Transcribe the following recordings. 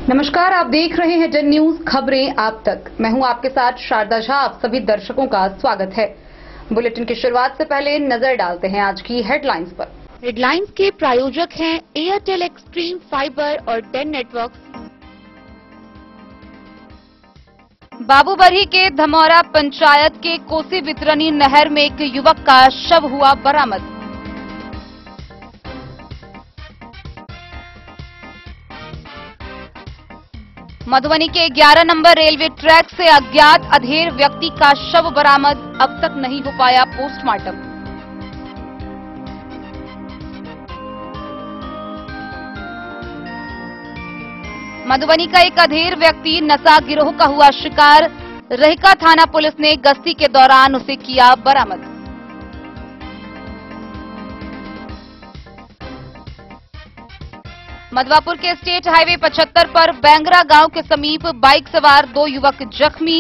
नमस्कार, आप देख रहे हैं जन न्यूज खबरें आप तक। मैं हूं आपके साथ शारदा झा। आप सभी दर्शकों का स्वागत है। बुलेटिन की शुरुआत से पहले नजर डालते हैं आज की हेडलाइंस पर। हेडलाइंस के प्रायोजक हैं एयरटेल एक्सट्रीम फाइबर और डेन नेटवर्क्स। बाबूबरही के धमौरा पंचायत के कोसी वितरणी नहर में एक युवक का शव हुआ बरामद। मधुबनी के 11 नंबर रेलवे ट्रैक से अज्ञात अधेड़ व्यक्ति का शव बरामद, अब तक नहीं हो पाया पोस्टमार्टम। मधुबनी का एक अधेड़ व्यक्ति नशा गिरोह का हुआ शिकार, रहिका थाना पुलिस ने गश्ती के दौरान उसे किया बरामद। मधवापुर के स्टेट हाईवे 75 पर बैंगरा गांव के समीप बाइक सवार 2 युवक जख्मी,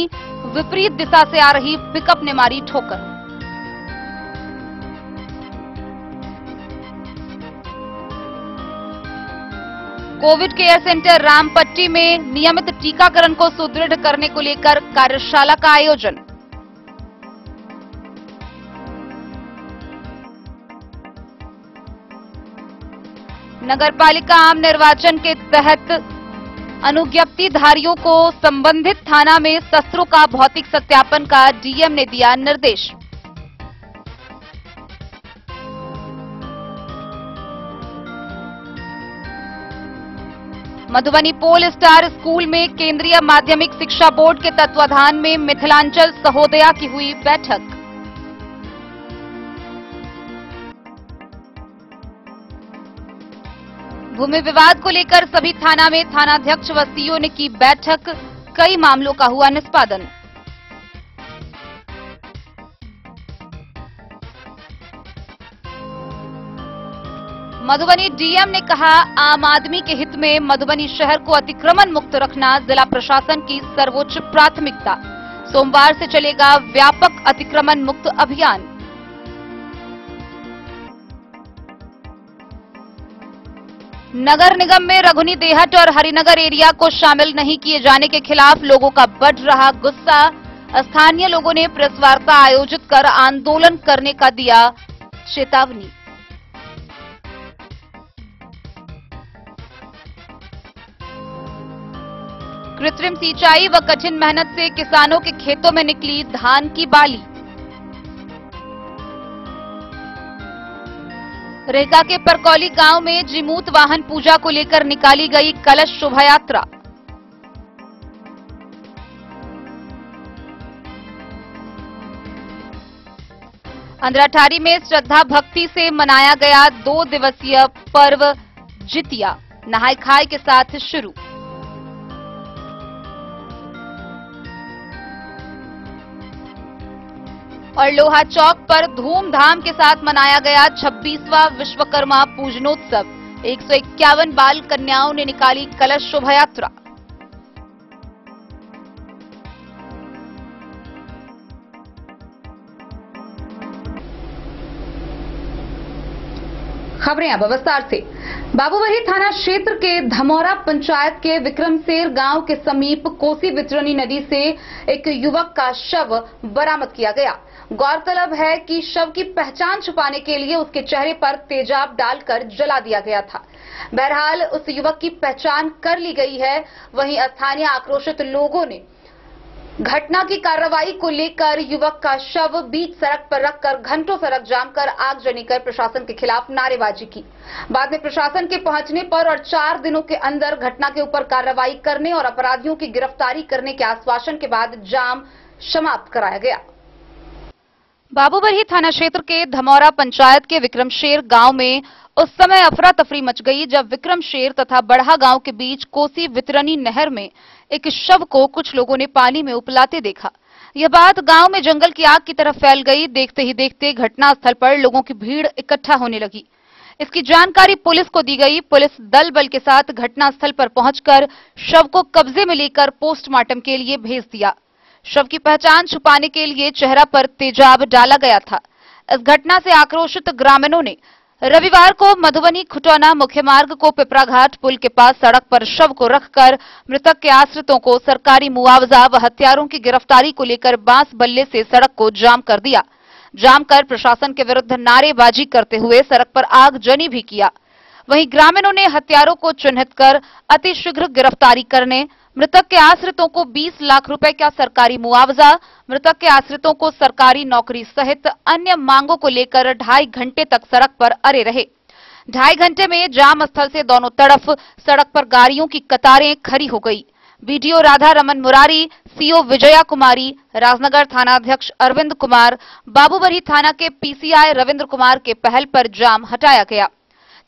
विपरीत दिशा से आ रही पिकअप ने मारी ठोकर। कोविड केयर सेंटर रामपट्टी में नियमित टीकाकरण को सुदृढ़ करने को लेकर कार्यशाला का आयोजन। नगरपालिका आम निर्वाचन के तहत अनुज्ञप्तिधारियों को संबंधित थाना में शस्त्रों का भौतिक सत्यापन का डीएम ने दिया निर्देश। मधुबनी पोल स्टार स्कूल में केंद्रीय माध्यमिक शिक्षा बोर्ड के तत्वाधान में मिथिलांचल सहोदया की हुई बैठक। भूमि विवाद को लेकर सभी थाना में थानाध्यक्ष व सीओ ने की बैठक, कई मामलों का हुआ निष्पादन। मधुबनी डीएम ने कहा, आम आदमी के हित में मधुबनी शहर को अतिक्रमण मुक्त रखना जिला प्रशासन की सर्वोच्च प्राथमिकता। सोमवार से चलेगा व्यापक अतिक्रमण मुक्त अभियान। नगर निगम में रघुनी देहट और हरिनगर एरिया को शामिल नहीं किए जाने के खिलाफ लोगों का बढ़ रहा गुस्सा। स्थानीय लोगों ने प्रेस वार्ता आयोजित कर आंदोलन करने का दिया चेतावनी। कृत्रिम सिंचाई व कठिन मेहनत से किसानों के खेतों में निकली धान की बाली। रेगा के परकौली गांव में जिमूत वाहन पूजा को लेकर निकाली गई कलश शोभा यात्रा। अंद्राठारी में श्रद्धा भक्ति से मनाया गया 2 दिवसीय पर्व जितिया, नहाय खाय के साथ शुरू। और लोहा चौक पर धूमधाम के साथ मनाया गया 26वां विश्वकर्मा पूजनोत्सव। 151 बाल कन्याओं ने निकाली कलश शोभा यात्रा। खबरें अब विस्तार से। बाबूबरही थाना क्षेत्र के धमौरा पंचायत के विक्रमसेर गांव के समीप कोसी वितरणी नदी से एक युवक का शव बरामद किया गया। गौरतलब है कि शव की पहचान छुपाने के लिए उसके चेहरे पर तेजाब डालकर जला दिया गया था। बहरहाल उस युवक की पहचान कर ली गई है। वहीं स्थानीय आक्रोशित लोगों ने घटना की कार्रवाई को लेकर युवक का शव बीच सड़क पर रखकर घंटों सड़क जाम कर आगजनी कर प्रशासन के खिलाफ नारेबाजी की। बाद में प्रशासन के पहुंचने पर और 4 दिनों के अंदर घटना के ऊपर कार्रवाई करने और अपराधियों की गिरफ्तारी करने के आश्वासन के बाद जाम समाप्त कराया गया। बाबूबरही थाना क्षेत्र के धमौरा पंचायत के विक्रमशेर गांव में उस समय अफरा तफरी मच गई जब विक्रमशेर तथा बढ़ा गांव के बीच कोसी वितरणी नहर में एक शव को कुछ लोगों ने पानी में उपलाते देखा। यह बात गांव में जंगल की आग की तरह फैल गई। देखते ही देखते घटनास्थल पर लोगों की भीड़ इकट्ठा होने लगी। इसकी जानकारी पुलिस को दी गई। पुलिस दल बल के साथ घटनास्थल पर पहुंचकर शव को कब्जे में लेकर पोस्टमार्टम के लिए भेज दिया। शव की पहचान छुपाने के लिए चेहरा पर तेजाब डाला गया था। इस घटना से आक्रोशित ग्रामीणों ने रविवार को मधुबनी खुटौना मुख्य मार्ग को पिपराघाट पुल के पास सड़क पर शव को रखकर मृतक के आश्रितों को सरकारी मुआवजा व हत्यारों की गिरफ्तारी को लेकर बांस बल्ले से सड़क को जाम कर दिया। जाम कर प्रशासन के विरुद्ध नारेबाजी करते हुए सड़क पर आगजनी भी किया। वहीं ग्रामीणों ने हत्यारों को चिन्हित कर अतिशीघ्र गिरफ्तारी करने, मृतक के आश्रितों को 20 लाख रुपए का सरकारी मुआवजा, मृतक के आश्रितों को सरकारी नौकरी सहित अन्य मांगों को लेकर 2.5 घंटे तक सड़क पर अड़े रहे। 2.5 घंटे में जाम स्थल से दोनों तरफ सड़क पर गाड़ियों की कतारें खड़ी हो गई। बीडीओ राधा रमन मुरारी, सीओ विजया कुमारी, राजनगर थाना अध्यक्ष अरविंद कुमार, बाबूबरही थाना के पीसीआई रविंद्र कुमार के पहल पर जाम हटाया गया।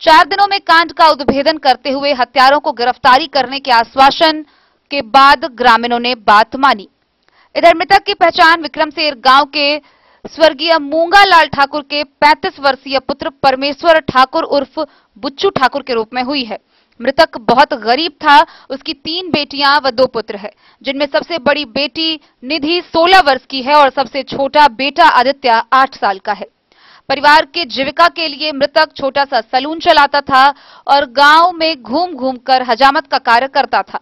4 दिनों में कांड का उद्भेदन करते हुए हत्यारों को गिरफ्तारी करने के आश्वासन के बाद ग्रामीणों ने बात मानी। इधर मृतक की पहचान विक्रमसेर गांव के स्वर्गीय मूंगा लाल ठाकुर के 35 वर्षीय पुत्र परमेश्वर ठाकुर उर्फ बुच्चू ठाकुर के रूप में हुई है। मृतक बहुत गरीब था। उसकी 3 बेटियां व 2 पुत्र है, जिनमें सबसे बड़ी बेटी निधि 16 वर्ष की है और सबसे छोटा बेटा आदित्य 8 साल का है। परिवार की जीविका के लिए मृतक छोटा सा सैलून चलाता था और गांव में घूम घूम कर हजामत का कार्य करता था।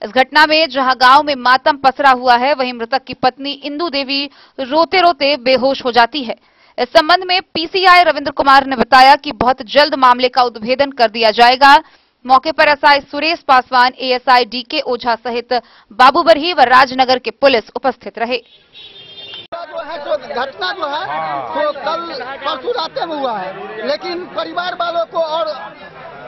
इस घटना में जहां गांव में मातम पसरा हुआ है, वहीं मृतक की पत्नी इंदू देवी रोते रोते बेहोश हो जाती है। इस संबंध में पीसीआई रविंद्र कुमार ने बताया कि बहुत जल्द मामले का उद्भेदन कर दिया जाएगा। मौके पर SI Suresh Paswan, ASI DK Ojha सहित बाबूबरही व राजनगर के पुलिस उपस्थित रहे। जो है जो घटना जो है तो कल परसों रात में हुआ है, लेकिन परिवार वालों को और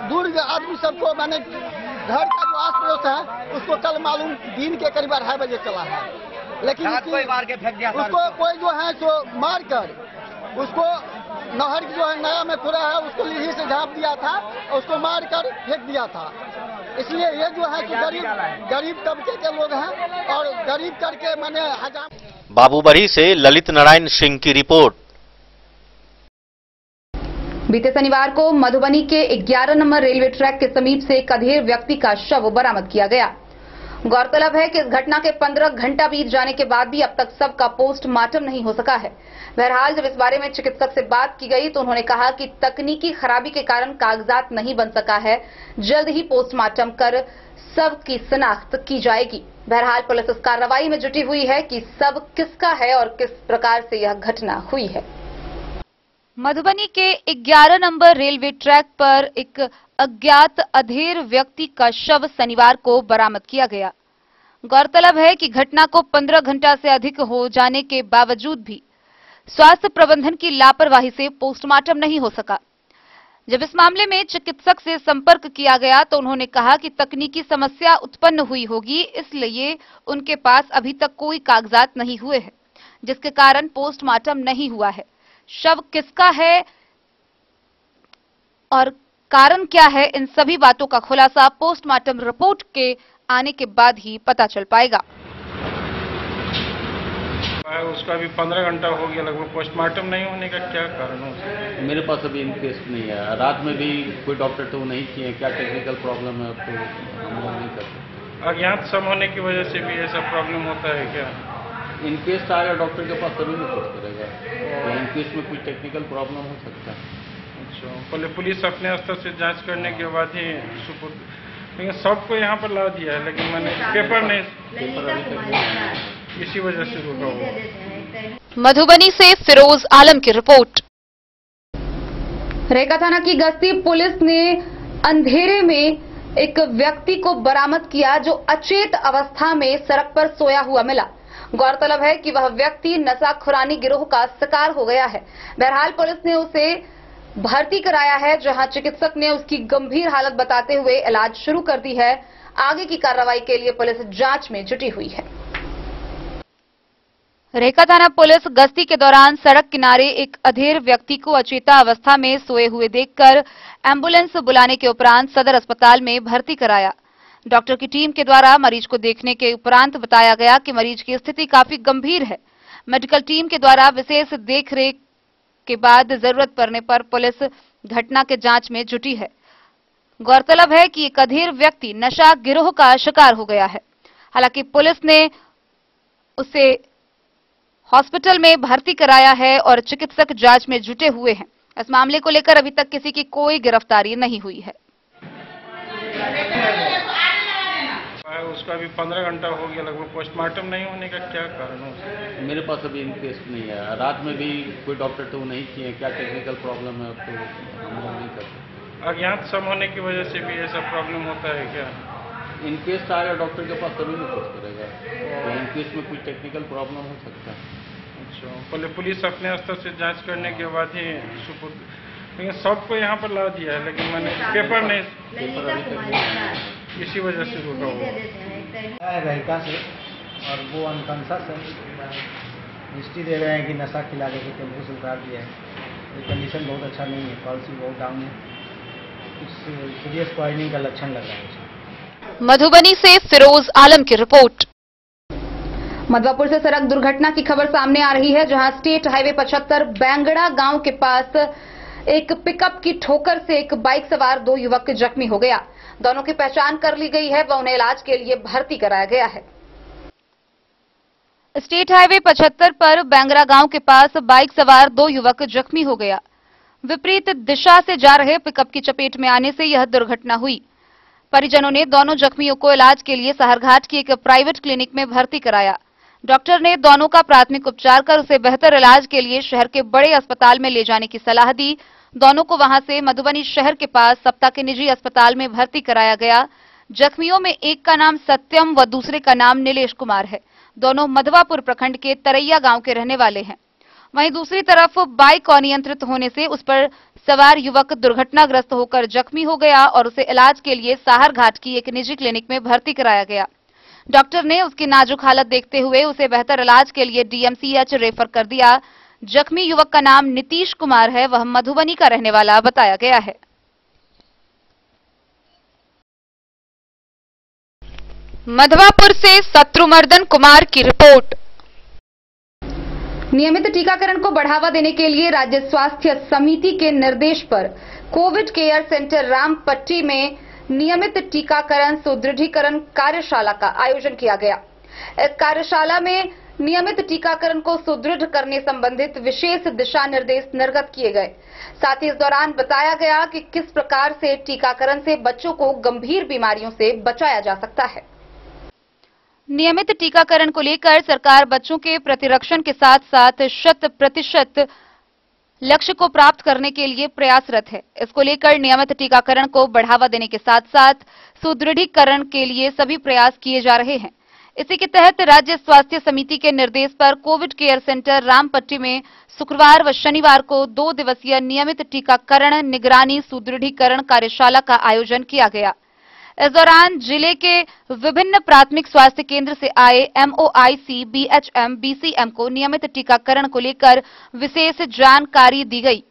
दूर आदमी सबको मैंने घर का जो आस पड़ोस है उसको कल मालूम दिन के करीब 2:30 बजे चला है, लेकिन उसको कोई जो है सो मार कर उसको नहर की जो है नया में खुदा है उसको लीही से झाँप दिया था और उसको मार कर फेंक दिया था। इसलिए ये जो है गरीब तबके के लोग हैं और गरीब करके मैंने बाबूबरही से ललित नारायण सिंह की रिपोर्ट। बीते शनिवार को मधुबनी के 11 नंबर रेलवे ट्रैक के समीप से एक अधेड़ व्यक्ति का शव बरामद किया गया। गौरतलब है कि इस घटना के 15 घंटा बीत जाने के बाद भी अब तक शव का पोस्टमार्टम नहीं हो सका है। बहरहाल जब इस बारे में चिकित्सक से बात की गई तो उन्होंने कहा कि तकनीकी खराबी के कारण कागजात नहीं बन सका है, जल्द ही पोस्टमार्टम कर शव की शिनाख्त की जाएगी। बहरहाल पुलिस इस कार्रवाई में जुटी हुई है कि शव किसका है और किस प्रकार से यह घटना हुई है। मधुबनी के 11 नंबर रेलवे ट्रैक पर एक अज्ञात अधेड़ व्यक्ति का शव शनिवार को बरामद किया गया। गौरतलब है कि घटना को 15 घंटा से अधिक हो जाने के बावजूद भी स्वास्थ्य प्रबंधन की लापरवाही से पोस्टमार्टम नहीं हो सका। जब इस मामले में चिकित्सक से संपर्क किया गया तो उन्होंने कहा कि तकनीकी समस्या उत्पन्न हुई होगी, इसलिए उनके पास अभी तक कोई कागजात नहीं हुए हैं, जिसके कारण पोस्टमार्टम नहीं हुआ है। शव किसका है और कारण क्या है, इन सभी बातों का खुलासा पोस्टमार्टम रिपोर्ट के आने के बाद ही पता चल पाएगा। उसका भी 15 घंटा हो गया लगभग, पोस्टमार्टम नहीं होने का क्या कारण हो सकता है? मेरे पास अभी इंक्वेस्ट नहीं है। रात में भी कोई डॉक्टर तो नहीं किए, क्या टेक्निकल प्रॉब्लम है तो हम लोग नहीं कर सकते। अज्ञात सम होने की वजह से भी ऐसा प्रॉब्लम होता है क्या? इंक्वेस्ट आएगा डॉक्टर के पास तभी रिपोर्ट करेगा, तो इंक्वेस्ट में कोई टेक्निकल प्रॉब्लम हो सकता है। अच्छा, पहले पुलिस अपने स्तर से जांच करने के बाद ही सुपुर्द, लेकिन सबको यहाँ पर ला दिया है, लेकिन मैंने पेपर नहीं, इसी वजह से रुका हुआ। मधुबनी से फिरोज आलम की रिपोर्ट। रेका थाना की गश्ती पुलिस ने अंधेरे में एक व्यक्ति को बरामद किया जो अचेत अवस्था में सड़क पर सोया हुआ मिला। गौरतलब है कि वह व्यक्ति नशाखुरानी गिरोह का शिकार हो गया है। बहरहाल पुलिस ने उसे भर्ती कराया है, जहां चिकित्सक ने उसकी गंभीर हालत बताते हुए इलाज शुरू कर दी है। आगे की कार्रवाई के लिए पुलिस जांच में जुटी हुई है। रेका थाना पुलिस गश्ती के दौरान सड़क किनारे एक अधेड़ व्यक्ति को अचेता अवस्था में सोए हुए देखकर एम्बुलेंस बुलाने के उपरांत सदर अस्पताल में भर्ती कराया। डॉक्टर की टीम के द्वारा मरीज को देखने के उपरांत बताया गया कि मरीज की स्थिति काफी गंभीर है। मेडिकल टीम के द्वारा विशेष देखरेख के बाद जरूरत पड़ने पर पुलिस घटना के जांच में जुटी है। गौरतलब है कि एक अधेड़ व्यक्ति नशा गिरोह का शिकार हो गया है। हालांकि पुलिस ने उसे हॉस्पिटल में भर्ती कराया है और चिकित्सक जांच में जुटे हुए हैं। इस मामले को लेकर अभी तक किसी की कोई गिरफ्तारी नहीं हुई है। उसका अभी 15 घंटा हो गया लगभग, पोस्टमार्टम नहीं होने का क्या कारण हो? मेरे पास अभी इंक्वेस्ट नहीं है। रात में भी कोई डॉक्टर तो नहीं किए, क्या टेक्निकल प्रॉब्लम है तो हम लोग नहीं करते। अज्ञात सम होने की वजह से भी ऐसा प्रॉब्लम होता है क्या? इंक्वेस्ट आएगा डॉक्टर के पास तभी रिपोर्ट करेगा, तो इंक्वेस्ट में कोई टेक्निकल प्रॉब्लम हो सकता है। अच्छा, पहले पुलिस अपने स्तर से जांच करने के बाद ही सुपुर्द, लेकिन सबको यहाँ पर ला दिया है, लेकिन मैंने पेपर नहीं, इसी वजह से रुका हुआ रहिका से, और वो अनकॉन्शस है। हिस्ट्री दे रहे हैं कि नशा खिला के टेम्पो से उतार दिया है। ये कंडीशन बहुत अच्छा नहीं है, पॉलिसी बहुत डाउन है, कुछ सीरियस पॉइजनिंग का लक्षण लग रहा है। मधुबनी से फिरोज आलम की रिपोर्ट। मधवापुर से सड़क दुर्घटना की खबर सामने आ रही है, जहां स्टेट हाईवे 75 बैंगड़ा गांव के पास एक पिकअप की ठोकर से एक बाइक सवार 2 युवक जख्मी हो गया। दोनों की पहचान कर ली गई है व उन्हें इलाज के लिए भर्ती कराया गया है। स्टेट हाईवे 75 पर बैंगड़ा गांव के पास बाइक सवार 2 युवक जख्मी हो गया। विपरीत दिशा से जा रहे पिकअप की चपेट में आने से यह दुर्घटना हुई। परिजनों ने दोनों जख्मियों को इलाज के लिए साहरघाट की एक प्राइवेट क्लिनिक में भर्ती कराया। डॉक्टर ने दोनों का प्राथमिक उपचार कर उसे बेहतर इलाज के लिए शहर के बड़े अस्पताल में ले जाने की सलाह दी। दोनों को वहां से मधुबनी शहर के पास सप्ता के निजी अस्पताल में भर्ती कराया गया। जख्मियों में एक का नाम सत्यम व दूसरे का नाम नीलेश कुमार है। दोनों मधवापुर प्रखंड के तरैया गांव के रहने वाले हैं। वहीं दूसरी तरफ बाइक अनियंत्रित होने से उस पर सवार युवक दुर्घटनाग्रस्त होकर जख्मी हो गया और उसे इलाज के लिए साहरघाट की एक निजी क्लिनिक में भर्ती कराया गया। डॉक्टर ने उसकी नाजुक हालत देखते हुए उसे बेहतर इलाज के लिए डीएमसीएच रेफर कर दिया। जख्मी युवक का नाम नीतीश कुमार है, वह मधुबनी का रहने वाला बताया गया है। मधवापुर से शत्रुमर्दन कुमार की रिपोर्ट। नियमित टीकाकरण को बढ़ावा देने के लिए राज्य स्वास्थ्य समिति के निर्देश पर कोविड केयर सेंटर रामपट्टी में नियमित टीकाकरण सुदृढ़ीकरण कार्यशाला का आयोजन किया गया। इस कार्यशाला में नियमित टीकाकरण को सुदृढ़ करने संबंधित विशेष दिशा निर्देश निर्गत किए गए। साथ ही इस दौरान बताया गया कि किस प्रकार से टीकाकरण से बच्चों को गंभीर बीमारियों से बचाया जा सकता है। नियमित टीकाकरण को लेकर सरकार बच्चों के प्रतिरक्षण के साथ साथ 100% लक्ष्य को प्राप्त करने के लिए प्रयासरत है। इसको लेकर नियमित टीकाकरण को बढ़ावा देने के साथ साथ सुदृढ़ीकरण के लिए सभी प्रयास किए जा रहे हैं। इसी के तहत राज्य स्वास्थ्य समिति के निर्देश पर कोविड केयर सेंटर रामपट्टी में शुक्रवार व शनिवार को 2 दिवसीय नियमित टीकाकरण निगरानी सुदृढ़ीकरण कार्यशाला का आयोजन किया गया। इस दौरान जिले के विभिन्न प्राथमिक स्वास्थ्य केंद्र से आए MOIC, BHM, BCM को नियमित टीकाकरण को लेकर विशेष जानकारी दी गई।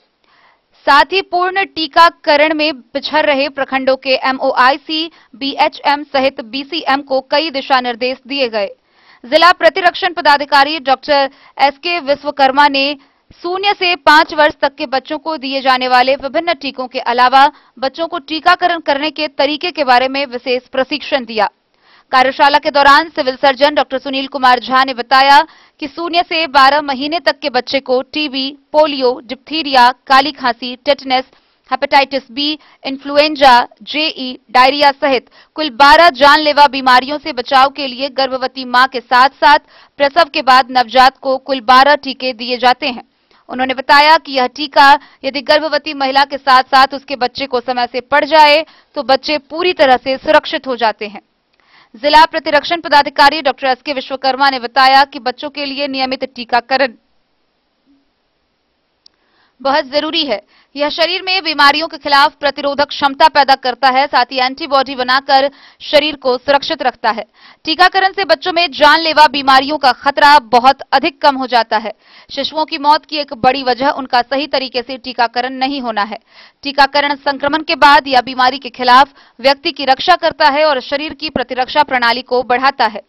साथ ही पूर्ण टीकाकरण में पिछड़ रहे प्रखंडों के MOIC, BHM सहित BCM को कई दिशा निर्देश दिए गए। जिला प्रतिरक्षण पदाधिकारी डॉक्टर SK विश्वकर्मा ने 0 से 5 वर्ष तक के बच्चों को दिए जाने वाले विभिन्न टीकों के अलावा बच्चों को टीकाकरण करने के तरीके के बारे में विशेष प्रशिक्षण दिया। कार्यशाला के दौरान civil surgeon doctor Sunil Kumar Jha ने बताया कि 0 से 12 महीने तक के बच्चे को टीबी, पोलियो, डिप्थीरिया, काली खांसी, tetanus, hepatitis B, influenza, JE, diarrhoea सहित कुल 12 जानलेवा बीमारियों से बचाव के लिए गर्भवती मां के साथ साथ प्रसव के बाद नवजात को कुल 12 टीके दिए जाते हैं। उन्होंने बताया कि यह टीका यदि गर्भवती महिला के साथ साथ उसके बच्चे को समय से पड़ जाए तो बच्चे पूरी तरह से सुरक्षित हो जाते हैं। जिला प्रतिरक्षण पदाधिकारी डॉक्टर SK विश्वकर्मा ने बताया कि बच्चों के लिए नियमित टीकाकरण बहुत जरूरी है। यह शरीर में बीमारियों के खिलाफ प्रतिरोधक क्षमता पैदा करता है, साथ ही एंटीबॉडी बनाकर शरीर को सुरक्षित रखता है। टीकाकरण से बच्चों में जानलेवा बीमारियों का खतरा बहुत अधिक कम हो जाता है। शिशुओं की मौत की एक बड़ी वजह उनका सही तरीके से टीकाकरण नहीं होना है। टीकाकरण संक्रमण के बाद या बीमारी के खिलाफ व्यक्ति की रक्षा करता है और शरीर की प्रतिरक्षा प्रणाली को बढ़ाता है।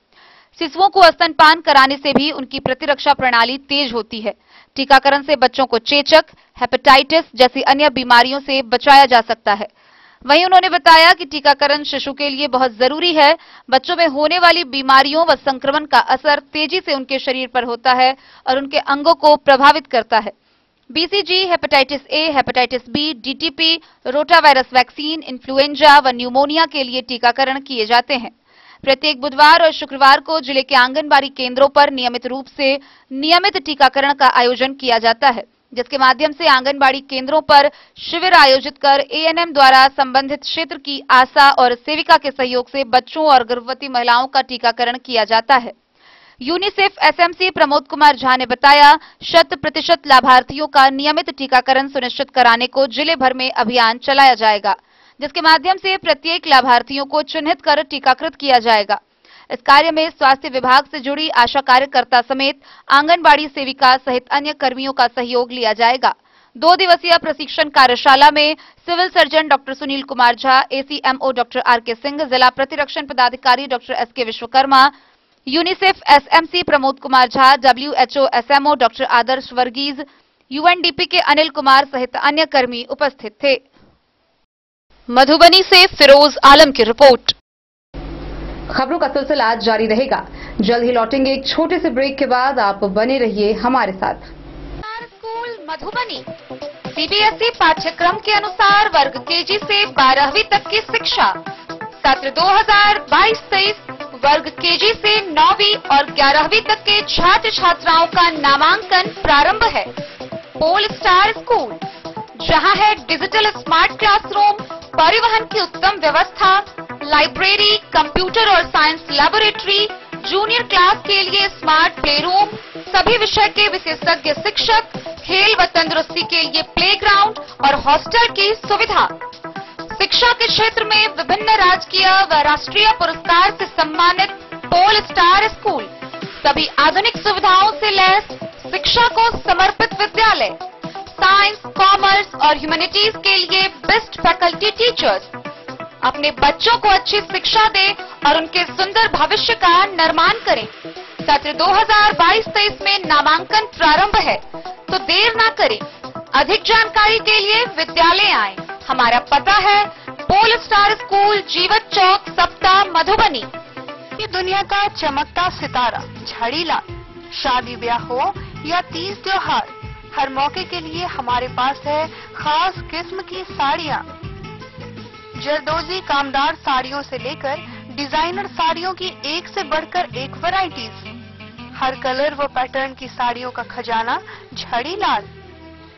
शिशुओं को स्तनपान कराने से भी उनकी प्रतिरक्षा प्रणाली तेज होती है। टीकाकरण से बच्चों को चेचक, हेपेटाइटिस जैसी अन्य बीमारियों से बचाया जा सकता है। वहीं उन्होंने बताया कि टीकाकरण शिशु के लिए बहुत जरूरी है। बच्चों में होने वाली बीमारियों व संक्रमण का असर तेजी से उनके शरीर पर होता है और उनके अंगों को प्रभावित करता है। BCG, hepatitis A, hepatitis B, DTP, rotavirus vaccine, influenza व न्यूमोनिया के लिए टीकाकरण किए जाते हैं। प्रत्येक बुधवार और शुक्रवार को जिले के आंगनबाड़ी केंद्रों पर नियमित रूप से नियमित टीकाकरण का आयोजन किया जाता है, जिसके माध्यम से आंगनबाड़ी केंद्रों पर शिविर आयोजित कर एएनएम द्वारा संबंधित क्षेत्र की आशा और सेविका के सहयोग से बच्चों और गर्भवती महिलाओं का टीकाकरण किया जाता है। यूनिसेफ एसएमसी प्रमोद कुमार झा ने बताया, 100% लाभार्थियों का नियमित टीकाकरण सुनिश्चित कराने को जिले भर में अभियान चलाया जाएगा, जिसके माध्यम से प्रत्येक लाभार्थियों को चिन्हित कर टीकाकृत किया जाएगा। इस कार्य में स्वास्थ्य विभाग से जुड़ी आशा कार्यकर्ता समेत आंगनबाड़ी सेविका सहित अन्य कर्मियों का सहयोग लिया जाएगा। 2 दिवसीय प्रशिक्षण कार्यशाला में civil surgeon doctor Sunil Kumar Jha, ACMO doctor RK Singh, जिला प्रतिरक्षण पदाधिकारी doctor SK Vishwakarma, UNICEF SMC Pramod Kumar Jha, WHO SMO doctor Adarsh Varghese, UNDP के अनिल कुमार सहित अन्य कर्मी उपस्थित थे। मधुबनी से फिरोज आलम की रिपोर्ट। खबरों का सिलसिला जारी रहेगा। जल्द ही लौटेंगे एक छोटे से ब्रेक के बाद। आप बने रहिए हमारे साथ। स्कूल मधुबनी सीबीएसई पाठ्यक्रम के अनुसार वर्ग केजी से 12वीं तक की शिक्षा। सत्र 2022-23 वर्ग केजी से 9वीं और 11वीं तक के छात्र छात्राओं का नामांकन प्रारंभ है। पोल स्टार स्कूल, जहां है डिजिटल स्मार्ट क्लासरूम, परिवहन की उत्तम व्यवस्था, लाइब्रेरी, कंप्यूटर और साइंस लैबोरेटरी, जूनियर क्लास के लिए स्मार्ट प्ले रूम, सभी विषय के विशेषज्ञ शिक्षक, खेल व तंदुरुस्ती के लिए प्लेग्राउंड और हॉस्टल की सुविधा। शिक्षा के क्षेत्र में विभिन्न राजकीय व राष्ट्रीय पुरस्कार से सम्मानित पोल स्टार स्कूल, सभी आधुनिक सुविधाओं से लैस शिक्षा को समर्पित विद्यालय, साइंस, कॉमर्स और ह्यूमैनिटीज के लिए बेस्ट फैकल्टी टीचर्स। अपने बच्चों को अच्छी शिक्षा दें और उनके सुंदर भविष्य का निर्माण करें। सत्र 2022-23 में नामांकन प्रारंभ है, तो देर ना करें। अधिक जानकारी के लिए विद्यालय आएं। हमारा पता है पोल स्टार स्कूल, जीवत चौक, सप्ताह, मधुबनी। ये दुनिया का चमकता सितारा झाड़ीलाल। शादी ब्याह हो या तीज त्योहार, हर मौके के लिए हमारे पास है खास किस्म की साड़ियाँ। जरदोजी कामदार साड़ियों से लेकर डिजाइनर साड़ियों की एक से बढ़कर एक वैरायटीज। हर कलर व पैटर्न की साड़ियों का खजाना झाड़ीलाल।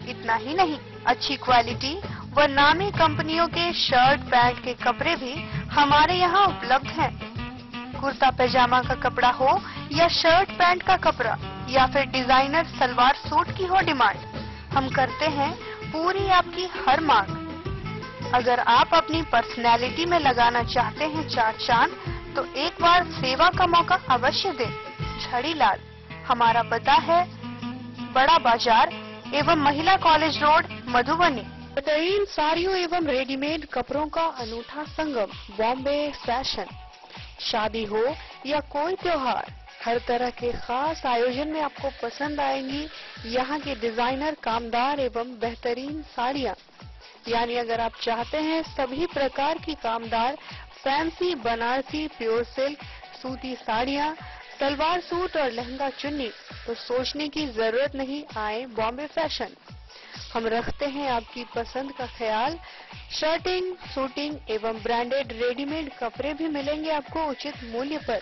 इतना ही नहीं, अच्छी क्वालिटी व नामी कंपनियों के शर्ट पैंट के कपड़े भी हमारे यहाँ उपलब्ध हैं। कुर्ता पैजामा का कपड़ा हो या शर्ट पैंट का कपड़ा या फिर डिजाइनर सलवार सूट की हो डिमांड, हम करते हैं पूरी आपकी हर मांग। अगर आप अपनी पर्सनैलिटी में लगाना चाहते हैं चार चांद, तो एक बार सेवा का मौका अवश्य दें। झाड़ीलाल, हमारा पता है बड़ा बाजार एवं महिला कॉलेज रोड, मधुबनी। बेहतरीन साड़ियों एवं रेडीमेड कपड़ों का अनूठा संगम, बॉम्बे फैशन। शादी हो या कोई त्योहार, हर तरह के खास आयोजन में आपको पसंद आएंगी यहाँ के डिजाइनर, कामदार एवं बेहतरीन साड़ियाँ। यानी अगर आप चाहते हैं सभी प्रकार की कामदार, फैंसी, बनारसी, प्योर सिल्क, सूती साड़ियाँ, सलवार सूट और लहंगा चुन्नी, तो सोचने की जरूरत नहीं, आए बॉम्बे फैशन। हम रखते हैं आपकी पसंद का ख्याल। शर्टिंग, सूटिंग एवं ब्रांडेड रेडीमेड कपड़े भी मिलेंगे आपको उचित मूल्य पर।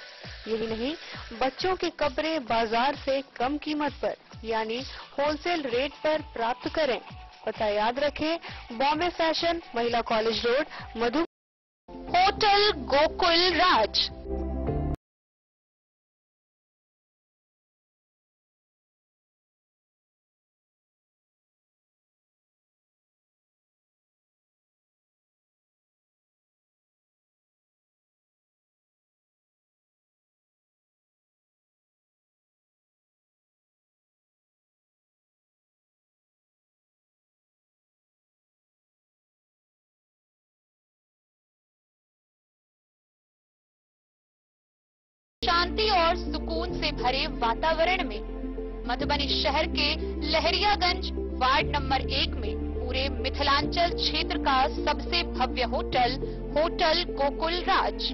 यही नहीं, बच्चों के कपड़े बाजार से कम कीमत पर यानी होलसेल रेट पर प्राप्त करें। पता याद रखें, बॉम्बे फैशन, महिला कॉलेज रोड, मधु। होटल गोकुल राज। शांति और सुकून से भरे वातावरण में मधुबनी शहर के लहरियागंज वार्ड नंबर 1 में पूरे मिथिलांचल क्षेत्र का सबसे भव्य होटल, होटल गोकुल राज।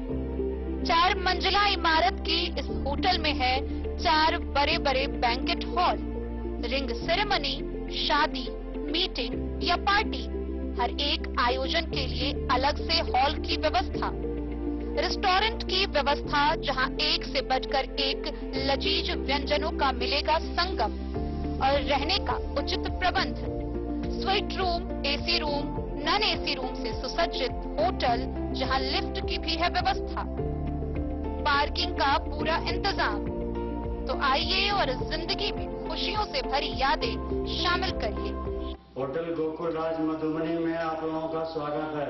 4 मंजिला इमारत की इस होटल में है 4 बड़े बड़े बैंकेट हॉल, रिंग सेरेमनी, शादी, मीटिंग या पार्टी, हर एक आयोजन के लिए अलग से हॉल की व्यवस्था, रेस्टोरेंट की व्यवस्था जहां एक से बढ़कर एक लजीज व्यंजनों का मिलेगा संगम, और रहने का उचित प्रबंध, suite room, AC room, non AC room से सुसज्जित होटल जहां लिफ्ट की भी है व्यवस्था, पार्किंग का पूरा इंतजाम। तो आइए और जिंदगी में खुशियों से भरी यादें शामिल करिए। होटल गोकुल राज मधुबनी में आप लोगों का स्वागत है।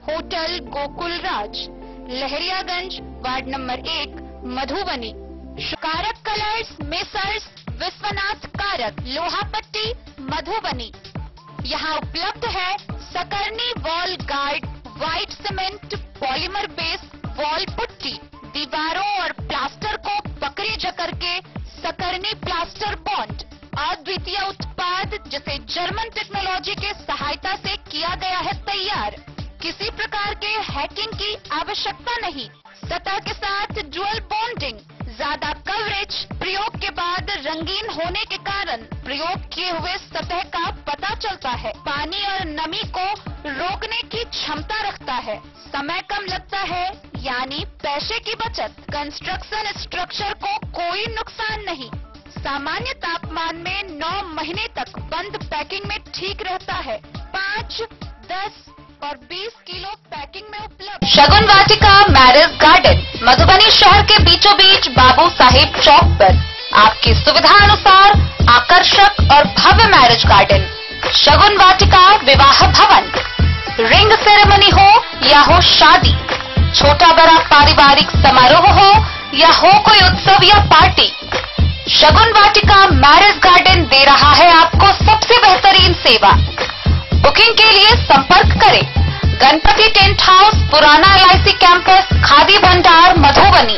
होटल गोकुल राज, लहरियागंज, वार्ड नंबर 1, मधुबनी। कारक कलर्स, मेसर्स विश्वनाथ कारक, लोहापट्टी, मधुबनी। यहाँ उपलब्ध है Sakarni wall guard, white cement, polymer base wall putty, दीवारों और प्लास्टर को पकड़ी जकड़ के सकरनी प्लास्टर बॉन्ड, अद्वितीय उत्पाद जिसे जर्मन टेक्नोलॉजी के सहायता से किया गया है तैयार। किसी प्रकार के हैकिंग की आवश्यकता नहीं। सतह के साथ डुअल बॉन्डिंग, ज्यादा कवरेज, प्रयोग के बाद रंगीन होने के कारण प्रयोग किए हुए सतह का पता चलता है। पानी और नमी को रोकने की क्षमता रखता है। समय कम लगता है, यानी पैसे की बचत। कंस्ट्रक्शन स्ट्रक्चर को कोई नुकसान नहीं। सामान्य तापमान में 9 महीने तक बंद पैकिंग में ठीक रहता है। 5, 10 और 20 किलो पैकिंग में उपलब्ध। शगुन वाटिका मैरिज गार्डन, मधुबनी शहर के बीचों बीच बाबू साहेब चौक पर आपकी सुविधा अनुसार आकर्षक और भव्य मैरिज गार्डन। शगुन वाटिका विवाह भवन, रिंग सेरेमनी हो या हो शादी, छोटा बड़ा पारिवारिक समारोह हो या हो कोई उत्सव या पार्टी, शगुन वाटिका मैरिज गार्डन दे रहा है आपको सबसे बेहतरीन सेवा। बुकिंग के लिए संपर्क करें गणपति टेंट हाउस, पुराना LIC कैंपस, खादी भंडार, मधुबनी।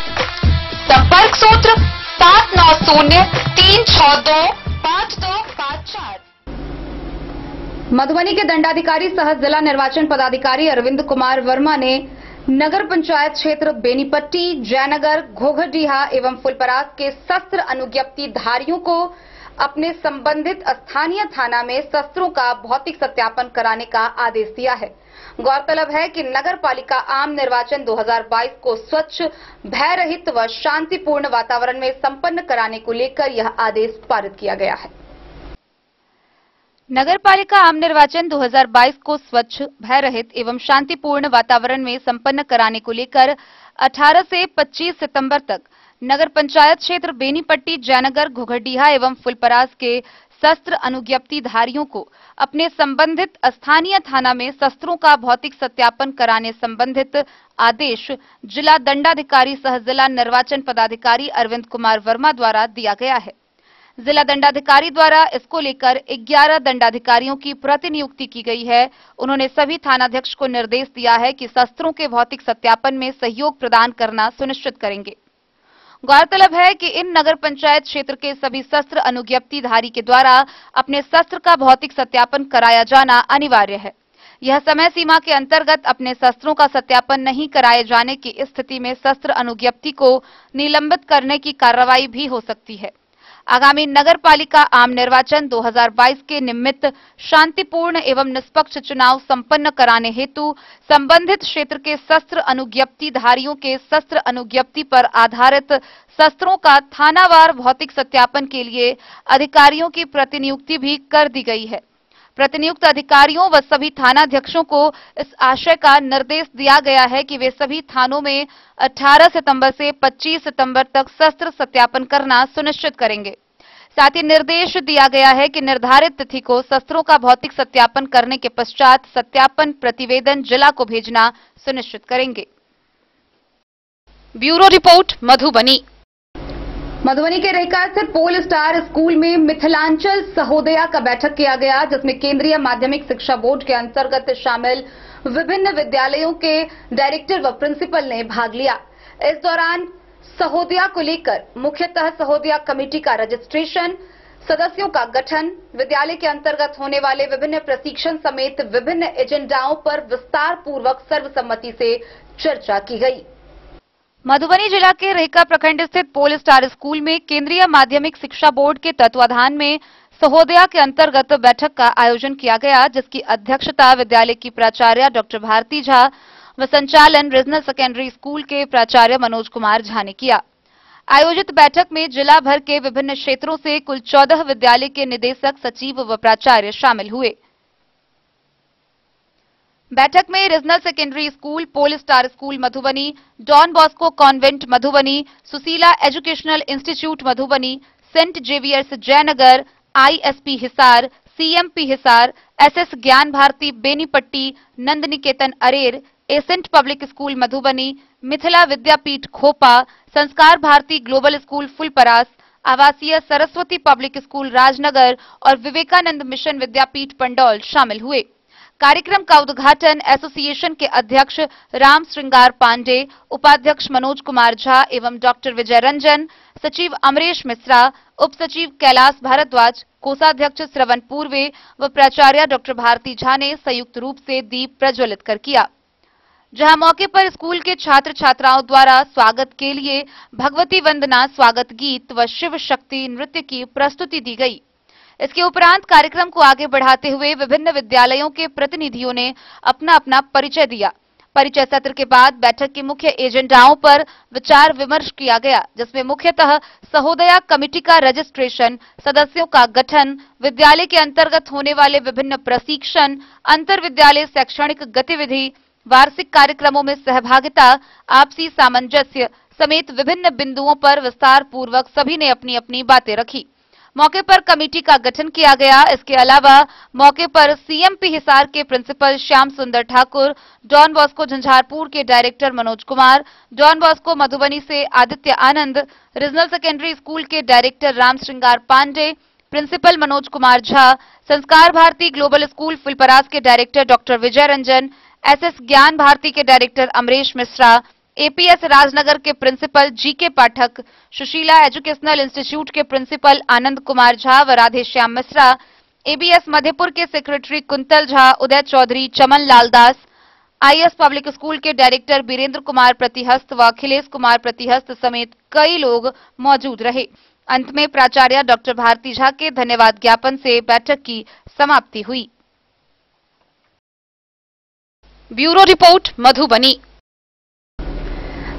संपर्क सूत्र 7903625254। मधुबनी के दंडाधिकारी सह जिला निर्वाचन पदाधिकारी अरविंद कुमार वर्मा ने नगर पंचायत क्षेत्र बेनीपट्टी, जयनगर, घोघरडीहा एवं फुलपरास के शस्त्र अनुज्ञप्ति धारियों को अपने संबंधित स्थानीय थाना में शस्त्रों का भौतिक सत्यापन कराने का आदेश दिया है। गौरतलब है कि नगर पालिका आम निर्वाचन 2022 को स्वच्छ, भय रहित व शांतिपूर्ण वातावरण में संपन्न कराने को लेकर यह आदेश पारित किया गया है। नगर पालिका आम निर्वाचन 2022 को स्वच्छ, भय रहित एवं शांतिपूर्ण वातावरण में संपन्न कराने को लेकर 18 से 25 सितंबर तक नगर पंचायत क्षेत्र बेनीपट्टी, जयनगर, घोघरडीहा एवं फुलपरास के शस्त्र अनुज्ञप्ति धारियों को अपने संबंधित स्थानीय थाना में शस्त्रों का भौतिक सत्यापन कराने संबंधित आदेश जिला दंडाधिकारी सह जिला निर्वाचन पदाधिकारी अरविंद कुमार वर्मा द्वारा दिया गया है। जिला दंडाधिकारी द्वारा इसको लेकर 11 दंडाधिकारियों की प्रतिनियुक्ति की गई है। उन्होंने सभी थानाध्यक्ष को निर्देश दिया है कि शस्त्रों के भौतिक सत्यापन में सहयोग प्रदान करना सुनिश्चित करेंगे। गौरतलब है कि इन नगर पंचायत क्षेत्र के सभी शस्त्र अनुज्ञप्तिधारी के द्वारा अपने शस्त्र का भौतिक सत्यापन कराया जाना अनिवार्य है। यह समय सीमा के अंतर्गत अपने शस्त्रों का सत्यापन नहीं कराए जाने की स्थिति में शस्त्र अनुज्ञप्ति को निलंबित करने की कार्रवाई भी हो सकती है। आगामी नगर पालिका आम निर्वाचन 2022 के निमित्त शांतिपूर्ण एवं निष्पक्ष चुनाव संपन्न कराने हेतु संबंधित क्षेत्र के शस्त्र अनुज्ञप्तिधारियों के शस्त्र अनुज्ञप्ति पर आधारित शस्त्रों का थानावार भौतिक सत्यापन के लिए अधिकारियों की प्रतिनियुक्ति भी कर दी गई है। प्रतिनियुक्त अधिकारियों व सभी थानाध्यक्षों को इस आशय का निर्देश दिया गया है कि वे सभी थानों में 18 सितंबर से 25 सितंबर तक शस्त्र सत्यापन करना सुनिश्चित करेंगे। साथ ही निर्देश दिया गया है कि निर्धारित तिथि को शस्त्रों का भौतिक सत्यापन करने के पश्चात सत्यापन प्रतिवेदन जिला को भेजना सुनिश्चित करेंगे। Bureau report, Madhubani. मधुबनी के रेहका स्थित पोल स्टार स्कूल में मिथिलांचल सहोदया का बैठक किया गया, जिसमें केंद्रीय माध्यमिक शिक्षा बोर्ड के अंतर्गत शामिल विभिन्न विद्यालयों के डायरेक्टर व प्रिंसिपल ने भाग लिया। इस दौरान सहोदया को लेकर मुख्यतः सहोदया कमेटी का रजिस्ट्रेशन, सदस्यों का गठन, विद्यालय के अंतर्गत होने वाले विभिन्न प्रशिक्षण समेत विभिन्न एजेंडाओं पर विस्तार पूर्वक सर्वसम्मति से चर्चा की गई। मधुबनी जिला के रेहका प्रखंड स्थित पोल स्टार स्कूल में केंद्रीय माध्यमिक शिक्षा बोर्ड के तत्वाधान में सहोदया के अंतर्गत बैठक का आयोजन किया गया, जिसकी अध्यक्षता विद्यालय की प्राचार्य डॉक्टर भारती झा व संचालन रीजनल सेकेंडरी स्कूल के प्राचार्य मनोज कुमार झा ने किया। आयोजित बैठक में जिला भर के विभिन्न क्षेत्रों से कुल 14 विद्यालय के निदेशक, सचिव व प्राचार्य शामिल हुए। बैठक में regional secondary school, pole star school Madhubani, Don Bosco convent Madhubani, Sushila educational institute Madhubani, saint Xavier's Jaynagar, ISP Hisar, CMP Hisar, SS Gyan Bharati Benipatti, Nand Niketan Arer, ascent public school Madhubani, Mithila Vidyapeeth Khopa, Sanskar Bharti global school Phulparas, आवासीय सरस्वती पब्लिक स्कूल राजनगर और विवेकानंद मिशन विद्यापीठ पंडौल शामिल हुए। कार्यक्रम का उद्घाटन एसोसिएशन के अध्यक्ष राम श्रृंगार पांडे, उपाध्यक्ष मनोज कुमार झा एवं डॉक्टर विजय रंजन, सचिव अमरेश मिश्रा, उप सचिव कैलाश भारद्वाज, कोषाध्यक्ष श्रवण पूर्वे व प्राचार्य डॉक्टर भारती झा ने संयुक्त रूप से दीप प्रज्वलित कर किया, जहां मौके पर स्कूल के छात्र छात्राओं द्वारा स्वागत के लिए भगवती वंदना स्वागत गीत व शिव शक्ति नृत्य की प्रस्तुति दी गई। इसके उपरांत कार्यक्रम को आगे बढ़ाते हुए विभिन्न विद्यालयों के प्रतिनिधियों ने अपना अपना परिचय दिया। परिचय सत्र के बाद बैठक के मुख्य एजेंडाओं पर विचार विमर्श किया गया, जिसमें मुख्यतः सहोदया कमेटी का रजिस्ट्रेशन, सदस्यों का गठन, विद्यालय के अंतर्गत होने वाले विभिन्न प्रशिक्षण, अंतर विद्यालय शैक्षणिक गतिविधि, वार्षिक कार्यक्रमों में सहभागिता, आपसी सामंजस्य समेत विभिन्न बिंदुओं पर विस्तार पूर्वक सभी ने अपनी अपनी बातें रखी। मौके पर कमेटी का गठन किया गया। इसके अलावा मौके पर CMP हिसार के प्रिंसिपल श्याम सुंदर ठाकुर, डॉन बॉस्को झंझारपुर के director Manoj Kumar, Don Bosco Madhubani से Aditya Anand, regional secondary school के director Ram Shringar Pandey, principal Manoj Kumar Jha, Sanskar Bharti global school Phulparas के director doctor Vijay Ranjan, SS Gyan Bharti के डायरेक्टर अमरेश मिश्रा, APS राजनगर के principal GK Pathak, Sushila educational institute के प्रिंसिपल आनंद कुमार झा व राधे श्याम मिश्रा, ABS मधेपुर के secretary Kuntal Jha, Uday Chaudhary, Chaman Lal Das, IS public school के डायरेक्टर बीरेंद्र कुमार प्रतिहस्त व अखिलेश कुमार प्रतिहस्त समेत कई लोग मौजूद रहे। अंत में प्राचार्य डॉक्टर भारती झा के धन्यवाद ज्ञापन से बैठक की समाप्ति हुई। Bureau report Madhubani.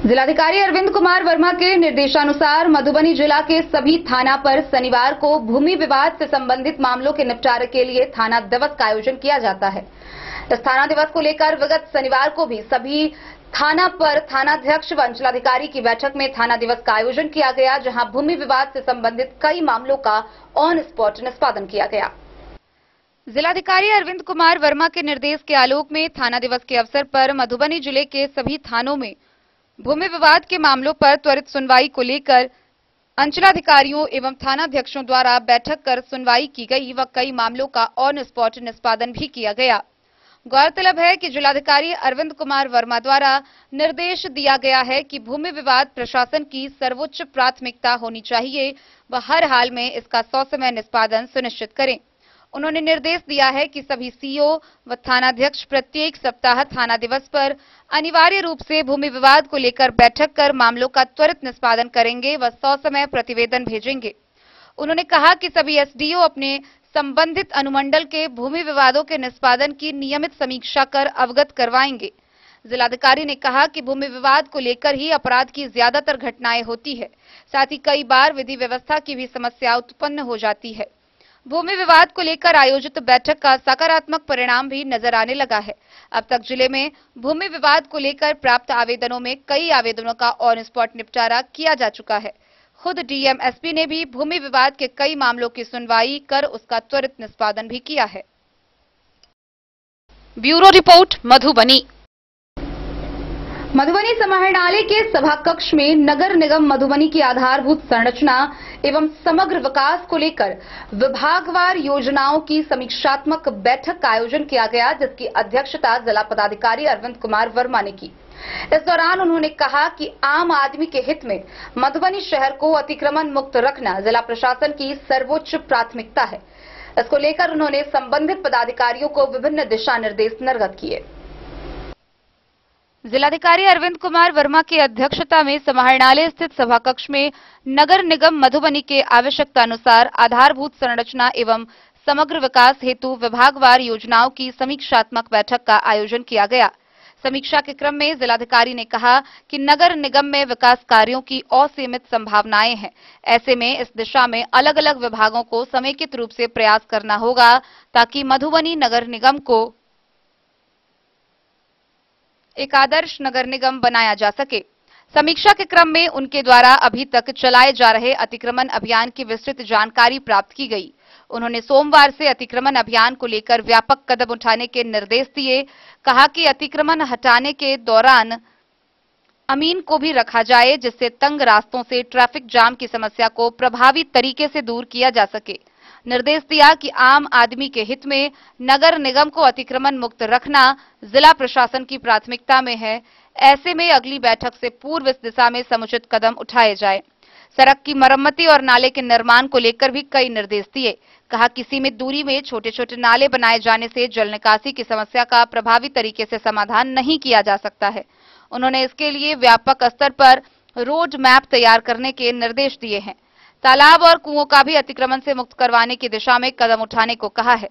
जिलाधिकारी अरविंद कुमार वर्मा के निर्देशानुसार मधुबनी जिला के सभी थाना पर शनिवार को भूमि विवाद से संबंधित मामलों के निपटारे के लिए थाना दिवस का आयोजन किया जाता है। इस थाना दिवस को लेकर विगत शनिवार को भी सभी थाना पर थानाध्यक्ष व अंचलाधिकारी की बैठक में थाना दिवस का आयोजन किया गया, जहां भूमि विवाद से संबंधित कई मामलों का ऑन स्पॉट निष्पादन किया गया। जिलाधिकारी अरविंद कुमार वर्मा के निर्देश के आलोक में थाना दिवस के अवसर पर मधुबनी जिले के सभी थानों में भूमि विवाद के मामलों पर त्वरित सुनवाई को लेकर अंचलाधिकारियों एवं थानाध्यक्षों द्वारा बैठक कर सुनवाई की गई व कई मामलों का ऑन स्पॉट निष्पादन भी किया गया। गौरतलब है कि जिलाधिकारी अरविंद कुमार वर्मा द्वारा निर्देश दिया गया है कि भूमि विवाद प्रशासन की सर्वोच्च प्राथमिकता होनी चाहिए व हर हाल में इसका ससमय निष्पादन सुनिश्चित करें। उन्होंने निर्देश दिया है कि सभी CO व थानाध्यक्ष प्रत्येक सप्ताह थाना दिवस पर अनिवार्य रूप से भूमि विवाद को लेकर बैठक कर मामलों का त्वरित निष्पादन करेंगे व ससमय प्रतिवेदन भेजेंगे। उन्होंने कहा कि सभी SDO अपने संबंधित अनुमंडल के भूमि विवादों के निष्पादन की नियमित समीक्षा कर अवगत करवाएंगे। जिलाधिकारी ने कहा कि भूमि विवाद को लेकर ही अपराध की ज्यादातर घटनाएं होती है, साथ ही कई बार विधि व्यवस्था की भी समस्या उत्पन्न हो जाती है। भूमि विवाद को लेकर आयोजित बैठक का सकारात्मक परिणाम भी नजर आने लगा है। अब तक जिले में भूमि विवाद को लेकर प्राप्त आवेदनों में कई आवेदनों का ऑन स्पॉट निपटारा किया जा चुका है। खुद DM SP ने भी भूमि विवाद के कई मामलों की सुनवाई कर उसका त्वरित निष्पादन भी किया है। Bureau report Madhubani. मधुबनी समाहरणालय के सभा कक्ष में नगर निगम मधुबनी की आधारभूत संरचना एवं समग्र विकास को लेकर विभागवार योजनाओं की समीक्षात्मक बैठक का आयोजन किया गया, जिसकी अध्यक्षता जिला पदाधिकारी अरविंद कुमार वर्मा ने की। इस दौरान उन्होंने कहा कि आम आदमी के हित में मधुबनी शहर को अतिक्रमण मुक्त रखना जिला प्रशासन की सर्वोच्च प्राथमिकता है। इसको लेकर उन्होंने संबंधित पदाधिकारियों को विभिन्न दिशा निर्देश निर्गत किए। जिलाधिकारी अरविंद कुमार वर्मा की अध्यक्षता में समाहरणालय स्थित सभा कक्ष में नगर निगम मधुबनी के आवश्यकतानुसार आधारभूत संरचना एवं समग्र विकास हेतु विभागवार योजनाओं की समीक्षात्मक बैठक का आयोजन किया गया। समीक्षा के क्रम में जिलाधिकारी ने कहा कि नगर निगम में विकास कार्यों की असीमित संभावनाएं हैं। ऐसे में इस दिशा में अलग अलग विभागों को समेकित रूप से प्रयास करना होगा ताकि मधुबनी नगर निगम को एक आदर्श नगर निगम बनाया जा सके। समीक्षा के क्रम में उनके द्वारा अभी तक चलाए जा रहे अतिक्रमण अभियान की विस्तृत जानकारी प्राप्त की गई। उन्होंने सोमवार से अतिक्रमण अभियान को लेकर व्यापक कदम उठाने के निर्देश दिए। कहा कि अतिक्रमण हटाने के दौरान अमीन को भी रखा जाए जिससे तंग रास्तों से ट्रैफिक जाम की समस्या को प्रभावी तरीके से दूर किया जा सके। निर्देश दिया कि आम आदमी के हित में नगर निगम को अतिक्रमण मुक्त रखना जिला प्रशासन की प्राथमिकता में है। ऐसे में अगली बैठक से पूर्व इस दिशा में समुचित कदम उठाए जाए। सड़क की मरम्मती और नाले के निर्माण को लेकर भी कई निर्देश दिए। कहा कि सीमित दूरी में छोटे छोटे नाले बनाए जाने से जल निकासी की समस्या का प्रभावी तरीके से समाधान नहीं किया जा सकता है। उन्होंने इसके लिए व्यापक स्तर पर रोड मैप तैयार करने के निर्देश दिए हैं। तालाब और कुओं का भी अतिक्रमण से मुक्त करवाने की दिशा में कदम उठाने को कहा है।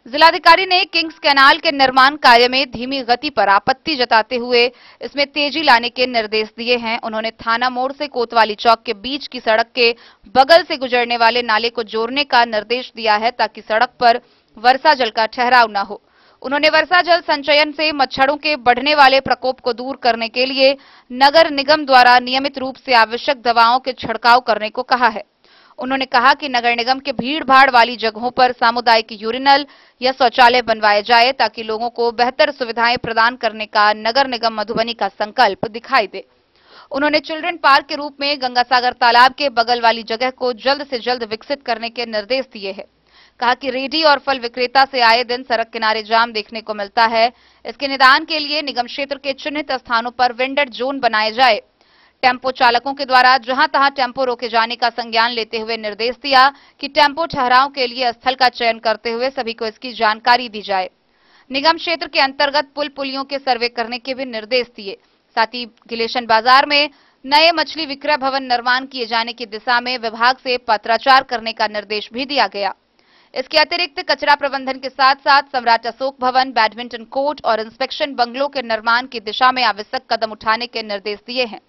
जिलाधिकारी ने किंग्स कैनाल के निर्माण कार्य में धीमी गति पर आपत्ति जताते हुए इसमें तेजी लाने के निर्देश दिए हैं। उन्होंने थाना मोड़ से कोतवाली चौक के बीच की सड़क के बगल से गुजरने वाले नाले को जोड़ने का निर्देश दिया है ताकि सड़क पर वर्षा जल का ठहराव न हो। उन्होंने वर्षा जल संचयन से मच्छरों के बढ़ने वाले प्रकोप को दूर करने के लिए नगर निगम द्वारा नियमित रूप से आवश्यक दवाओं के छिड़काव करने को कहा है। उन्होंने कहा कि नगर निगम के भीड़ भाड़ वाली जगहों पर सामुदायिक यूरिनल या शौचालय बनवाए जाए ताकि लोगों को बेहतर सुविधाएं प्रदान करने का नगर निगम मधुबनी का संकल्प दिखाई दे। उन्होंने चिल्ड्रन पार्क के रूप में गंगासागर तालाब के बगल वाली जगह को जल्द से जल्द विकसित करने के निर्देश दिए हैं। कहा कि रेहड़ी और फल विक्रेता से आए दिन सड़क किनारे जाम देखने को मिलता है। इसके निदान के लिए निगम क्षेत्र के चिन्हित स्थानों पर वेंडर जोन बनाए जाए। टेम्पो चालकों के द्वारा जहां तहां टेम्पो रोके जाने का संज्ञान लेते हुए निर्देश दिया कि टेम्पो ठहराव के लिए स्थल का चयन करते हुए सभी को इसकी जानकारी दी जाए। निगम क्षेत्र के अंतर्गत पुल पुलियों के सर्वे करने के भी निर्देश दिए। साथ ही गिलेशन बाजार में नए मछली विक्रय भवन निर्माण किए जाने की दिशा में विभाग से पत्राचार करने का निर्देश भी दिया गया। इसके अतिरिक्त कचरा प्रबंधन के साथ साथ सम्राट अशोक भवन, बैडमिंटन कोर्ट और इंस्पेक्शन बंगलों के निर्माण की दिशा में आवश्यक कदम उठाने के निर्देश दिए हैं।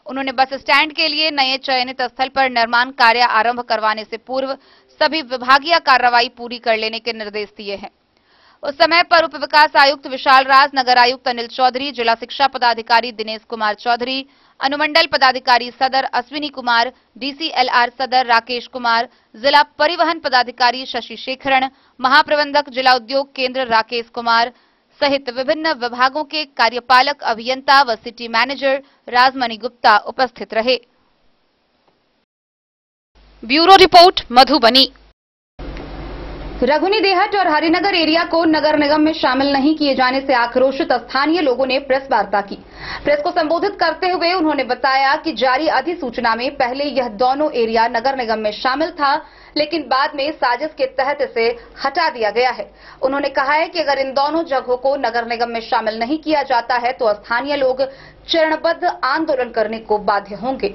उन्होंने बस स्टैंड के लिए नए चयनित स्थल पर निर्माण कार्य आरंभ करवाने से पूर्व सभी विभागीय कार्रवाई पूरी कर लेने के निर्देश दिए हैं। उस समय पर उप विकास आयुक्त विशाल राज, नगर आयुक्त अनिल चौधरी, जिला शिक्षा पदाधिकारी दिनेश कुमार चौधरी, अनुमंडल पदाधिकारी सदर अश्विनी कुमार, DCLR सदर राकेश कुमार, जिला परिवहन पदाधिकारी शशि शेखरण, महाप्रबंधक जिला उद्योग केंद्र राकेश कुमार सहित विभिन्न विभागों के कार्यपालक अभियंता व सिटी मैनेजर राजमणि गुप्ता उपस्थित रहे। Bureau report Madhubani. रघुनी देहट और हरिनगर एरिया को नगर निगम में शामिल नहीं किए जाने से आक्रोशित स्थानीय लोगों ने प्रेस वार्ता की। प्रेस को संबोधित करते हुए उन्होंने बताया कि जारी अधिसूचना में पहले यह दोनों एरिया नगर निगम में शामिल था, लेकिन बाद में साजिश के तहत इसे हटा दिया गया है। उन्होंने कहा है कि अगर इन दोनों जगहों को नगर निगम में शामिल नहीं किया जाता है तो स्थानीय लोग चरणबद्ध आंदोलन करने को बाध्य होंगे।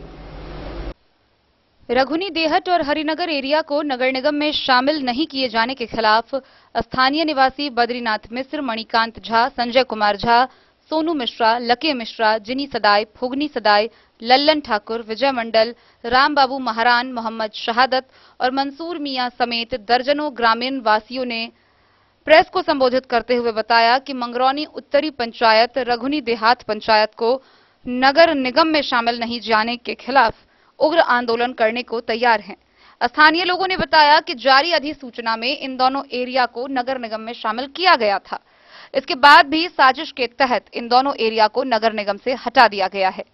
रघुनी देहट और हरिनगर एरिया को नगर निगम में शामिल नहीं किए जाने के खिलाफ स्थानीय निवासी बद्रीनाथ मिश्र, मणिकांत झा, संजय कुमार झा, सोनू मिश्रा, लके मिश्रा, जिनी सदाय, फुगनी सदाय, लल्लन ठाकुर, विजय मंडल, राम बाबू महारान, मोहम्मद शहादत और मंसूर मियां समेत दर्जनों ग्रामीण वासियों ने प्रेस को संबोधित करते हुए बताया कि मंगरौनी उत्तरी पंचायत, रघुनी देहात पंचायत को नगर निगम में शामिल नहीं जाने के खिलाफ उग्र आंदोलन करने को तैयार हैं। स्थानीय लोगों ने बताया कि जारी अधिसूचना में इन दोनों एरिया को नगर निगम में शामिल किया गया था। इसके बाद भी साजिश के तहत इन दोनों एरिया को नगर निगम से हटा दिया गया है।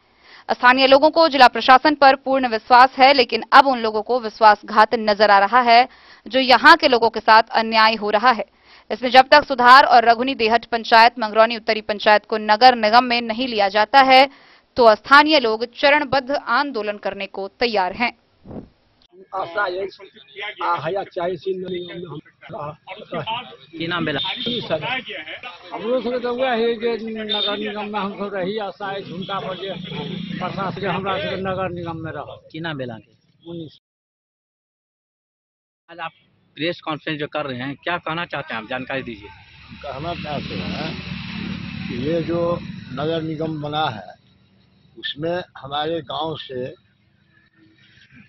स्थानीय लोगों को जिला प्रशासन पर पूर्ण विश्वास है, लेकिन अब उन लोगों को विश्वासघात नजर आ रहा है जो यहाँ के लोगों के साथ अन्याय हो रहा है। इसमें जब तक सुधार और रघुनी देहट पंचायत, मंगरौनी उत्तरी पंचायत को नगर निगम में नहीं लिया जाता है तो स्थानीय लोग चरणबद्ध आंदोलन करने को तैयार हैं। हमरो सबके तो वही जे नगर निगम में हम सब रही आशा है झुमका पर जे प्रशासन जे हमरा सबके नगर निगम में रह। की नाम भेल अहाँके? मुनीष। आज आप प्रेस कॉन्फ्रेंस जो कर रहे हैं, क्या कहना चाहते हैं आप, जानकारी दीजिए। कहना चाहते हैं कि ये जो नगर निगम बना है उसमें हमारे गांव से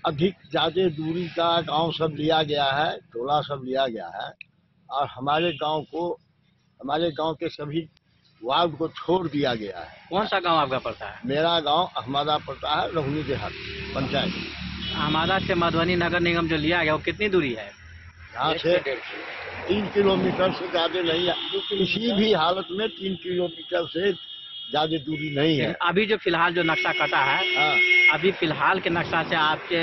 अधिक ज़्यादा दूरी का गांव सब लिया गया है, टोला सब लिया गया है और हमारे गांव के सभी वार्ड को छोड़ दिया गया है। कौन सा गांव आपका पड़ता है? मेरा गांव अहमदा पड़ता है, रोहनी देहात पंचायत। अहमदा से मधुबनी नगर निगम जो लिया गया वो कितनी दूरी है? यहाँ से 3 किलोमीटर से ज़्यादा नहीं है, किसी भी हालत में 3 किलोमीटर से ज़्यादा दूरी नहीं है। अभी जो फिलहाल जो नक्शा कटा है, हाँ, अभी फिलहाल के नक्शा से आपके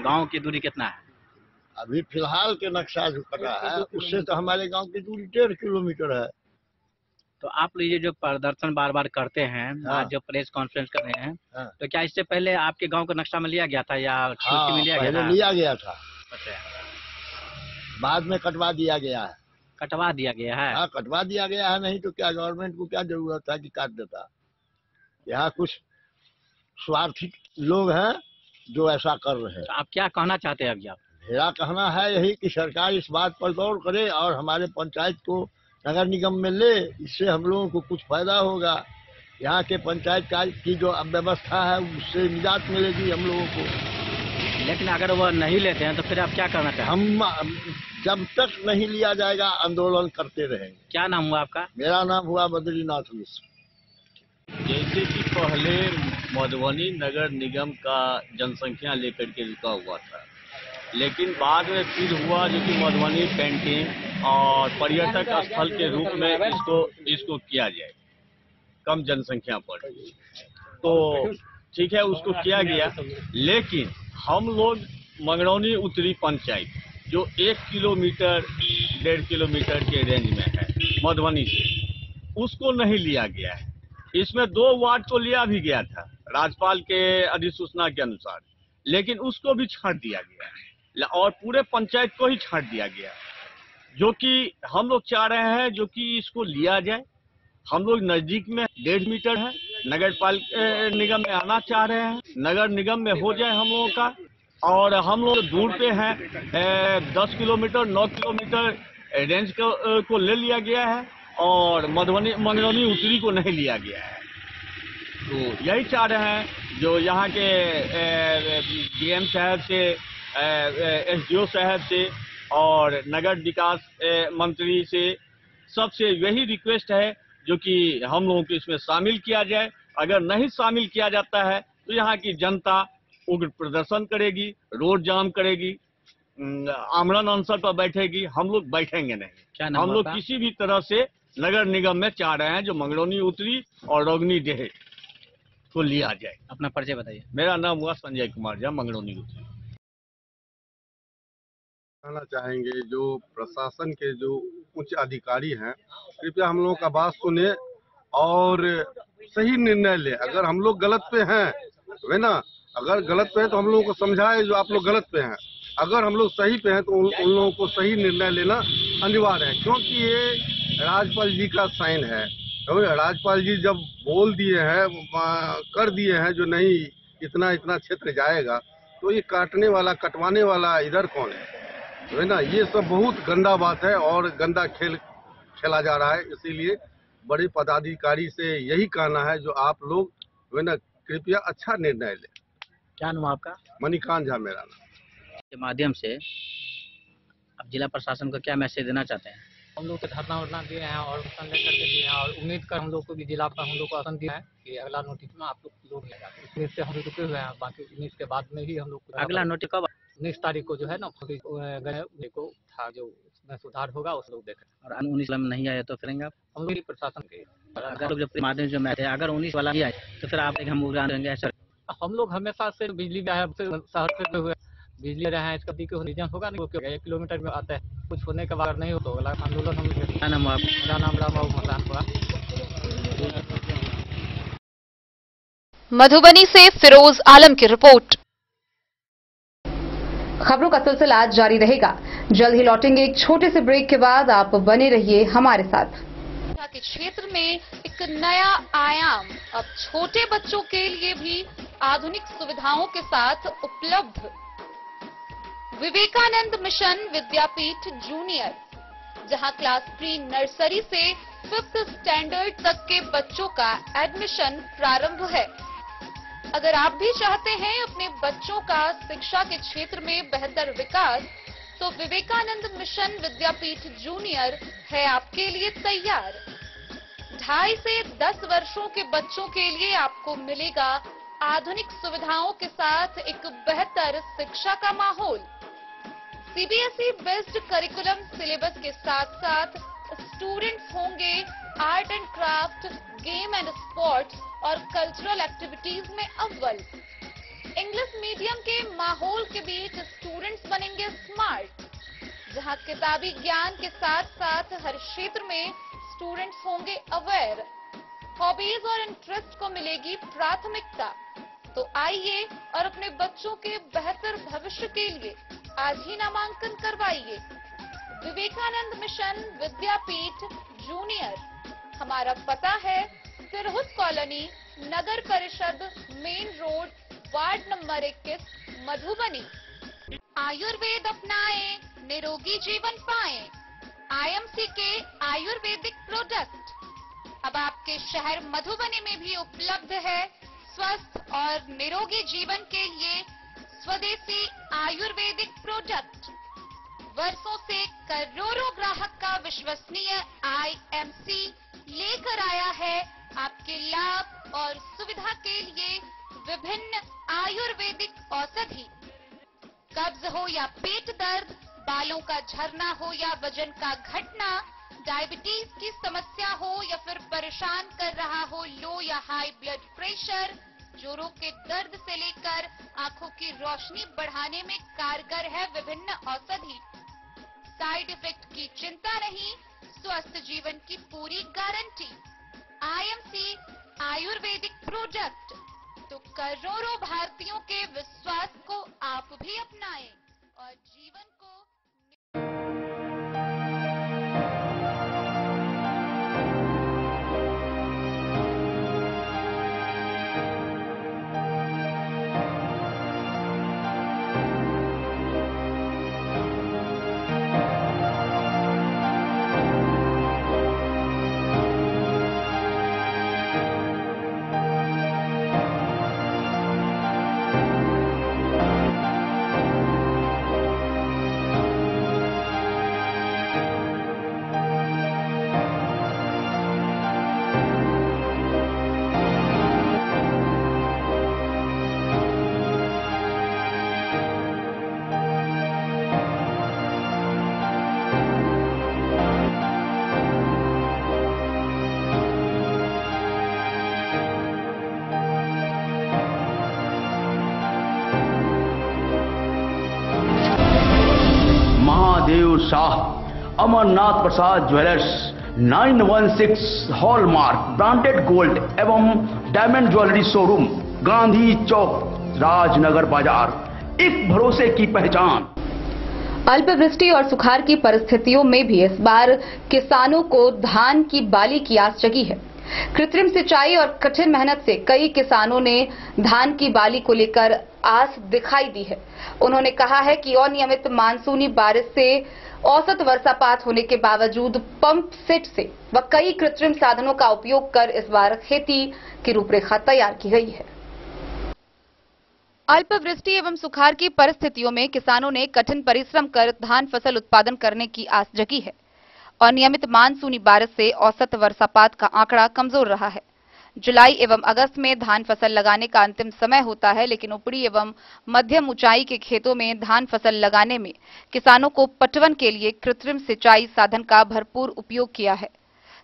गांव की दूरी कितना है? अभी फिलहाल के नक्शा जो कटा है उससे तो हमारे गांव की दूरी 1.5 किलोमीटर है। तो आप ये जो प्रदर्शन बार बार करते हैं, हाँ, आज जो प्रेस कॉन्फ्रेंस कर रहे हैं, हाँ, तो क्या इससे पहले आपके गांव का नक्शा में लिया गया था या हाँ, में लिया गया पहले था? लिया गया था, अच्छा, बाद में कटवा दिया गया है। कटवा दिया गया है? हाँ, कटवा दिया गया है, नहीं तो क्या गवर्नमेंट को क्या जरूरत था कि काट देता। यहाँ कुछ स्वार्थी लोग हैं जो ऐसा कर रहे हैं। तो आप क्या कहना चाहते हैं अभी आप? मेरा कहना है यही कि सरकार इस बात पर गौर करे और हमारे पंचायत को नगर निगम में ले, इससे हम लोगों को कुछ फायदा होगा। यहाँ के पंचायत कार्य की जो व्यवस्था है उससे निजात मिलेगी हम लोगों को। लेकिन अगर वो नहीं लेते हैं तो फिर आप क्या करना चाहते हैं? हम जब तक नहीं लिया जाएगा आंदोलन करते रहेंगे। क्या नाम हुआ आपका? मेरा नाम हुआ बद्रीनाथ मिश्र। जैसे कि पहले मधुबनी नगर निगम का जनसंख्या लेकर के रुका हुआ था, लेकिन बाद में फिर हुआ जो कि मधुबनी पेंटिंग और पर्यटक स्थल के रूप में इसको किया जाए कम जनसंख्या पर। तो ठीक है, उसको किया गया, लेकिन हम लोग मंगरौनी उत्तरी पंचायत जो 1 किलोमीटर 1.5 किलोमीटर के रेंज में है मधुबनी से, उसको नहीं लिया गया है। इसमें 2 वार्ड को लिया भी गया था राज्यपाल के अधिसूचना के अनुसार, लेकिन उसको भी छांट दिया गया है और पूरे पंचायत को ही छांट दिया गया, जो कि हम लोग चाह रहे हैं जो कि इसको लिया जाए। हम लोग नजदीक में 1.5 मीटर है, नगर पालिका निगम में आना चाह रहे हैं, नगर निगम में हो जाए हम लोगों का। और हम लोग दूर पे हैं 10 किलोमीटर 9 किलोमीटर रेंज को ले लिया गया है और मंगरौनी उत्तरी को नहीं लिया गया है। तो यही चाह रहे हैं जो यहाँ के डीएम साहब से, एसडीओ साहब से और नगर विकास मंत्री से, सबसे यही रिक्वेस्ट है जो कि हम लोगों को इसमें शामिल किया जाए। अगर नहीं शामिल किया जाता है तो यहाँ की जनता उग्र प्रदर्शन करेगी, रोड जाम करेगी, आमरण अनशन पर बैठेगी। हम लोग बैठेंगे नहीं। हम लोग किसी भी तरह से नगर निगम में चाह रहे हैं जो मंगरौनी उत्तरी और रोगनी डेह को लिया जाए। अपना परिचय बताइए। मेरा नाम हुआ संजय कुमार झा, मंगरौनी उत्तरी। कहना चाहेंगे जो प्रशासन के जो उच्च अधिकारी हैं, कृपया हम लोगों का बात सुने और सही निर्णय ले। अगर हम लोग गलत पे हैं, है ना, अगर गलत पे हैं तो हम लोगों को समझाए जो आप लोग गलत पे हैं। अगर हम लोग सही पे हैं तो उन लोगों को सही निर्णय लेना अनिवार्य है, क्योंकि ये राज्यपाल जी का साइन है। राज्यपाल जी जब बोल दिए हैं, कर दिए हैं जो नहीं इतना इतना क्षेत्र जाएगा, तो ये काटने वाला कटवाने वाला इधर कौन है ना। ये सब बहुत गंदा बात है और गंदा खेल खेला जा रहा है। इसीलिए बड़े पदाधिकारी से यही कहना है जो आप लोग है ना, कृपया अच्छा निर्णय लें। क्या नाम आपका? मणिकांत झा मेरा नाम। के माध्यम से अब जिला प्रशासन को क्या मैसेज देना चाहते हैं? हम लोग को धरना वरना दिए हैं और लेकर के दिए हैं और उम्मीद कर हम लोग को भी जिला पर हम लोग को आसन दिया है कि अगला नोटिस में आप लोग लेगा। इसमें से हम रुके हुए हैं, बाकी 19 के बाद में ही हम लोग अगला नोटिस कब? 19 तारीख को जो है ना गए को था, जो उसमें सुधार होगा उस लोग देखें। और 19 वाला में नहीं आया तो फिर हम लोग प्रशासन के अगर जो माध्यम जो मैच है, अगर 19 वाला नहीं आए तो फिर आप हम उड़ान देंगे ऐसा। हम लोग हमेशा से बिजली शहर से हुए बिजली रहे हैं, इसका रीजन होगा नहीं, क्योंकि 1 किलोमीटर में आता है। कुछ होने के बाद नहीं हो तो अगला आंदोलन हम। क्या नाम हुआ? मेरा नाम राम मसान हुआ। मधुबनी से फिरोज आलम की रिपोर्ट। खबरों का सिलसिला जारी रहेगा। जल्द ही लौटेंगे एक छोटे से ब्रेक के बाद। आप बने रहिए हमारे साथ। शिक्षा के क्षेत्र में एक नया आयाम अब छोटे बच्चों के लिए भी आधुनिक सुविधाओं के साथ उपलब्ध। विवेकानंद मिशन विद्यापीठ जूनियर, जहां क्लास प्री नर्सरी से 5th स्टैंडर्ड तक के बच्चों का एडमिशन प्रारंभ है। अगर आप भी चाहते हैं अपने बच्चों का शिक्षा के क्षेत्र में बेहतर विकास, तो विवेकानंद मिशन विद्यापीठ जूनियर है आपके लिए तैयार। 2.5 से 10 वर्षों के बच्चों के लिए आपको मिलेगा आधुनिक सुविधाओं के साथ एक बेहतर शिक्षा का माहौल। सीबीएसई बेस्ड करिकुलम सिलेबस के साथ साथ स्टूडेंट्स होंगे art and craft, game and sports और कल्चरल एक्टिविटीज में अव्वल। इंग्लिश मीडियम के माहौल के बीच स्टूडेंट्स बनेंगे स्मार्ट, जहां किताबी ज्ञान के साथ साथ हर क्षेत्र में स्टूडेंट्स होंगे अवेयर। हॉबीज और इंटरेस्ट को मिलेगी प्राथमिकता। तो आइए और अपने बच्चों के बेहतर भविष्य के लिए आज ही नामांकन करवाइए। विवेकानंद मिशन विद्यापीठ जूनियर। हमारा पता है तिरहुत कॉलोनी, नगर परिषद, main road, ward number 21, Madhubani. Ayurveda अपनाएं, निरोगी जीवन पाएं। आईएमसी के आयुर्वेदिक प्रोडक्ट अब आपके शहर मधुबनी में भी उपलब्ध है। स्वस्थ और निरोगी जीवन के लिए स्वदेशी आयुर्वेदिक प्रोडक्ट। वर्षों से करोड़ों ग्राहक का विश्वसनीय आईएमसी लेकर आया है आपके लाभ और सुविधा के लिए विभिन्न आयुर्वेदिक औषधि। कब्ज हो या पेट दर्द, बालों का झरना हो या वजन का घटना, डायबिटीज की समस्या हो या फिर परेशान कर रहा हो लो या हाई ब्लड प्रेशर, जोड़ों के दर्द से लेकर आंखों की रोशनी बढ़ाने में कारगर है विभिन्न औषधि। साइड इफेक्ट की चिंता नहीं, स्वस्थ जीवन की पूरी गारंटी। IMC Ayurvedic product. तो करोड़ों भारतीयों के विश्वास को आप भी अपनाएं और जीवन को महादेव शाह अमरनाथ प्रसाद ज्वेलर्स 916 हॉलमार्क ब्रांडेड गोल्ड एवं डायमंड ज्वेलरी शोरूम, गांधी चौक, राजनगर बाजार, एक भरोसे की पहचान। अल्पवृष्टि और सुखाड़ की परिस्थितियों में भी इस बार किसानों को धान की बाली की आस जगी है। कृत्रिम सिंचाई और कठिन मेहनत से कई किसानों ने धान की बाली को लेकर आस दिखाई दी है। उन्होंने कहा है कि अनियमित मानसूनी बारिश से औसत वर्षापात होने के बावजूद पंप सेट से व कई कृत्रिम साधनों का उपयोग कर इस बार खेती की रूपरेखा तैयार की गई है। अल्पवृष्टि एवं सुखाड़ की परिस्थितियों में किसानों ने कठिन परिश्रम कर धान फसल उत्पादन करने की आस जगी है। अनियमित मानसूनी बारिश से औसत वर्षापात का आंकड़ा कमजोर रहा है। जुलाई एवं अगस्त में धान फसल लगाने का अंतिम समय होता है, लेकिन ऊपरी एवं मध्यम ऊंचाई के खेतों में धान फसल लगाने में किसानों को पटवन के लिए कृत्रिम सिंचाई साधन का भरपूर उपयोग किया है।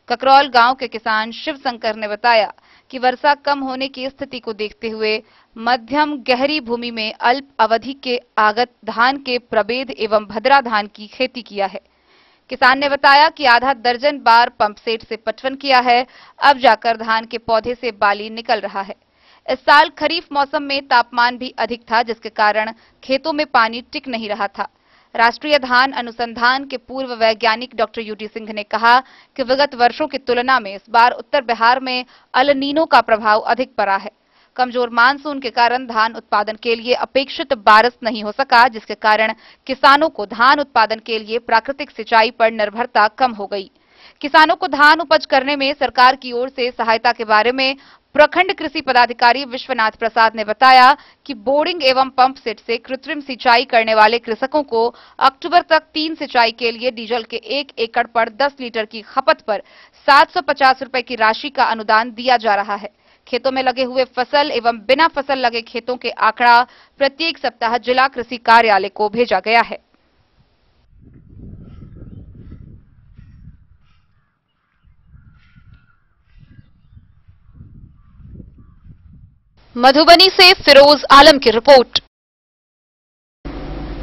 ककरौल गांव के किसान शिव शंकर ने बताया कि वर्षा कम होने की स्थिति को देखते हुए मध्यम गहरी भूमि में अल्प अवधि के आगत धान के प्रभेद एवं भद्रा धान की खेती किया है। किसान ने बताया कि आधा दर्जन बार पंप सेट से पटवन किया है, अब जाकर धान के पौधे से बाली निकल रहा है। इस साल खरीफ मौसम में तापमान भी अधिक था, जिसके कारण खेतों में पानी टिक नहीं रहा था। राष्ट्रीय धान अनुसंधान के पूर्व वैज्ञानिक डॉक्टर यूटी सिंह ने कहा कि विगत वर्षों की तुलना में इस बार उत्तर बिहार में अल नीनो का प्रभाव अधिक पड़ा है। कमजोर मानसून के कारण धान उत्पादन के लिए अपेक्षित बारिश नहीं हो सका, जिसके कारण किसानों को धान उत्पादन के लिए प्राकृतिक सिंचाई पर निर्भरता कम हो गई। किसानों को धान उपज करने में सरकार की ओर से सहायता के बारे में प्रखंड कृषि पदाधिकारी विश्वनाथ प्रसाद ने बताया कि बोर्डिंग एवं पंप सेट से कृत्रिम सिंचाई करने वाले कृषकों को अक्टूबर तक 3 सिंचाई के लिए डीजल के 1 एकड़ पर 10 लीटर की खपत पर 750 रुपए की राशि का अनुदान दिया जा रहा है। खेतों में लगे हुए फसल एवं बिना फसल लगे खेतों के आंकड़ा प्रत्येक सप्ताह जिला कृषि कार्यालय को भेजा गया है। मधुबनी से फिरोज आलम की रिपोर्ट।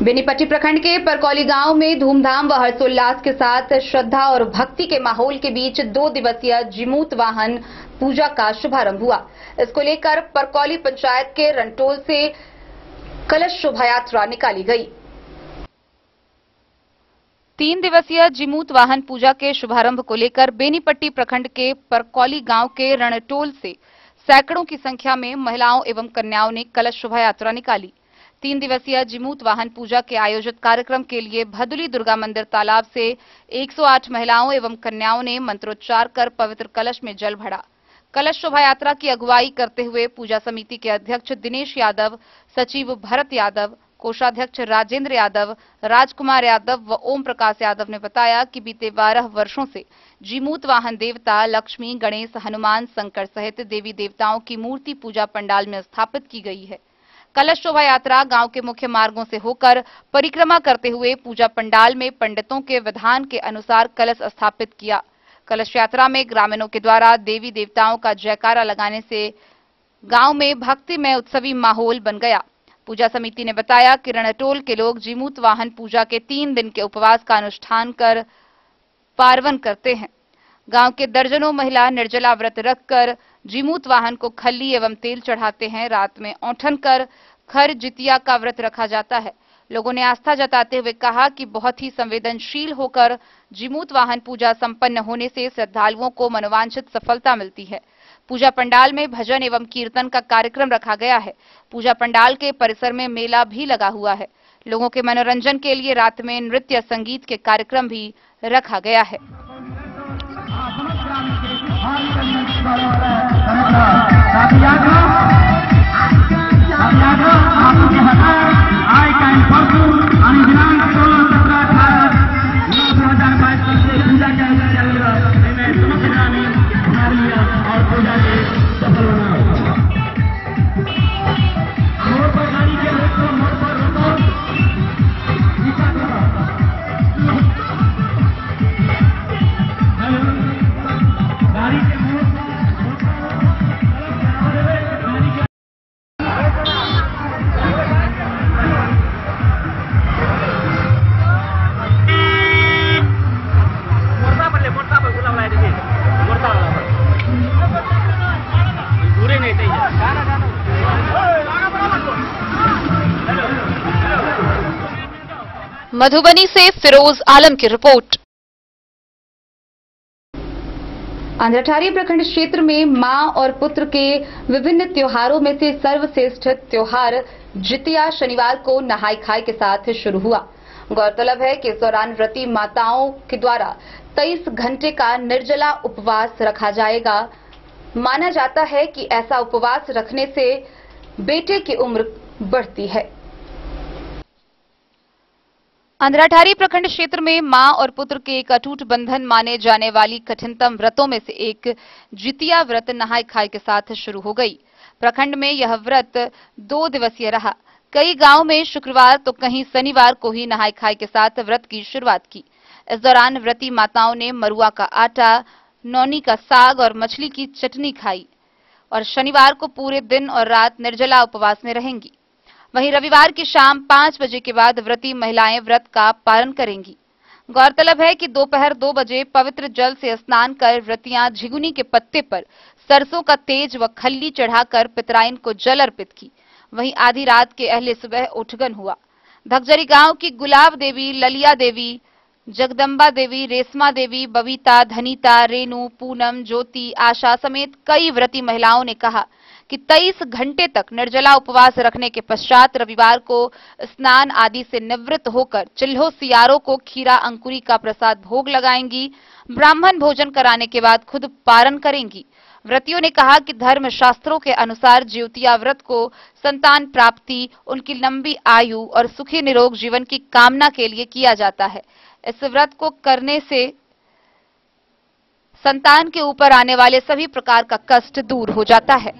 बेनीपट्टी प्रखंड के परकौली गांव में धूमधाम व हर्षोल्लास के साथ श्रद्धा और भक्ति के माहौल के बीच 2 दिवसीय जीमूत वाहन पूजा का शुभारंभ हुआ। इसको लेकर परकौली पंचायत के रंटोल से कलश शोभा यात्रा निकाली गई। 3 दिवसीय जीमूत वाहन पूजा के शुभारंभ को लेकर बेनीपट्टी प्रखंड के परकौली गांव के रणटोल से सैकड़ों की संख्या में महिलाओं एवं कन्याओं ने कलश शोभा यात्रा निकाली। 3 दिवसीय जीमूत वाहन पूजा के आयोजित कार्यक्रम के लिए भदुली दुर्गा मंदिर तालाब से 108 महिलाओं एवं कन्याओं ने मंत्रोच्चार कर पवित्र कलश में जल भरा। कलश शोभा यात्रा की अगुवाई करते हुए पूजा समिति के अध्यक्ष दिनेश यादव, सचिव भरत यादव, कोषाध्यक्ष राजेंद्र यादव, राजकुमार यादव व ओम प्रकाश यादव ने बताया कि बीते 12 वर्षों से जीमूत वाहन देवता लक्ष्मी, गणेश, हनुमान, शंकर सहित देवी देवताओं की मूर्ति पूजा पंडाल में स्थापित की गई है। कलश शोभा यात्रा गांव के मुख्य मार्गों से होकर परिक्रमा करते हुए पूजा पंडाल में पंडितों के विधान के अनुसार कलश स्थापित किया। कलश यात्रा में ग्रामीणों के द्वारा देवी देवताओं का जयकारा लगाने से गांव में भक्तिमय उत्सवी माहौल बन गया। पूजा समिति ने बताया कि रणटोल के लोग जीमूत वाहन पूजा के 3 दिन के उपवास का अनुष्ठान कर पार्वन करते हैं। गांव के दर्जनों महिला निर्जला व्रत रखकर जीमूत वाहन को खल्ली एवं तेल चढ़ाते हैं। रात में औंठन कर खर जितिया का व्रत रखा जाता है। लोगों ने आस्था जताते हुए कहा कि बहुत ही संवेदनशील होकर जीमूत वाहन पूजा संपन्न होने से श्रद्धालुओं को मनोवांछित सफलता मिलती है। पूजा पंडाल में भजन एवं कीर्तन का कार्यक्रम रखा गया है। पूजा पंडाल के परिसर में मेला भी लगा हुआ है। लोगों के मनोरंजन के लिए रात में नृत्य संगीत के कार्यक्रम भी रखा गया है। मधुबनी से फिरोज आलम की रिपोर्ट। आंध्रठारी प्रखंड क्षेत्र में मां और पुत्र के विभिन्न त्योहारों में से सर्वश्रेष्ठ त्योहार जितिया शनिवार को नहाई खाई के साथ शुरू हुआ। गौरतलब है कि इस दौरान व्रती माताओं के द्वारा 23 घंटे का निर्जला उपवास रखा जाएगा। माना जाता है कि ऐसा उपवास रखने से बेटे की उम्र बढ़ती है। आंध्रठारी प्रखंड क्षेत्र में मां और पुत्र के एक अटूट बंधन माने जाने वाली कठिनतम व्रतों में से एक जितिया व्रत नहाई खाई के साथ शुरू हो गई। प्रखंड में यह व्रत 2 दिवसीय रहा। कई गांव में शुक्रवार तो कहीं शनिवार को ही नहाई खाई के साथ व्रत की शुरुआत की। इस दौरान व्रती माताओं ने मरुआ का आटा, नौनी का साग और मछली की चटनी खाई और शनिवार को पूरे दिन और रात निर्जला उपवास में रहेंगी। वहीं रविवार की शाम 5 बजे के बाद व्रती महिलाएं व्रत का पालन करेंगी। गौरतलब है कि दोपहर 2 बजे पवित्र जल से स्नान कर व्रतियां झिगुनी के पत्ते पर सरसों का तेज व खल्ली चढ़ाकर पितराइन को जल अर्पित की। वहीं आधी रात के अहले सुबह उठगन हुआ। धगजरी गांव की गुलाब देवी, ललिया देवी, जगदम्बा देवी, रेशमा देवी, बबीता, धनीता, रेणु, पूनम, ज्योति, आशा समेत कई व्रती महिलाओं ने कहा कि 23 घंटे तक निर्जला उपवास रखने के पश्चात रविवार को स्नान आदि से निवृत्त होकर चिल्हो सियारों को खीरा अंकुरी का प्रसाद भोग लगाएंगी। ब्राह्मण भोजन कराने के बाद खुद पारण करेंगी। व्रतियों ने कहा कि धर्म शास्त्रों के अनुसार ज्योतिया व्रत को संतान प्राप्ति, उनकी लंबी आयु और सुखी निरोग जीवन की कामना के लिए किया जाता है। इस व्रत को करने से संतान के ऊपर आने वाले सभी प्रकार का कष्ट दूर हो जाता है।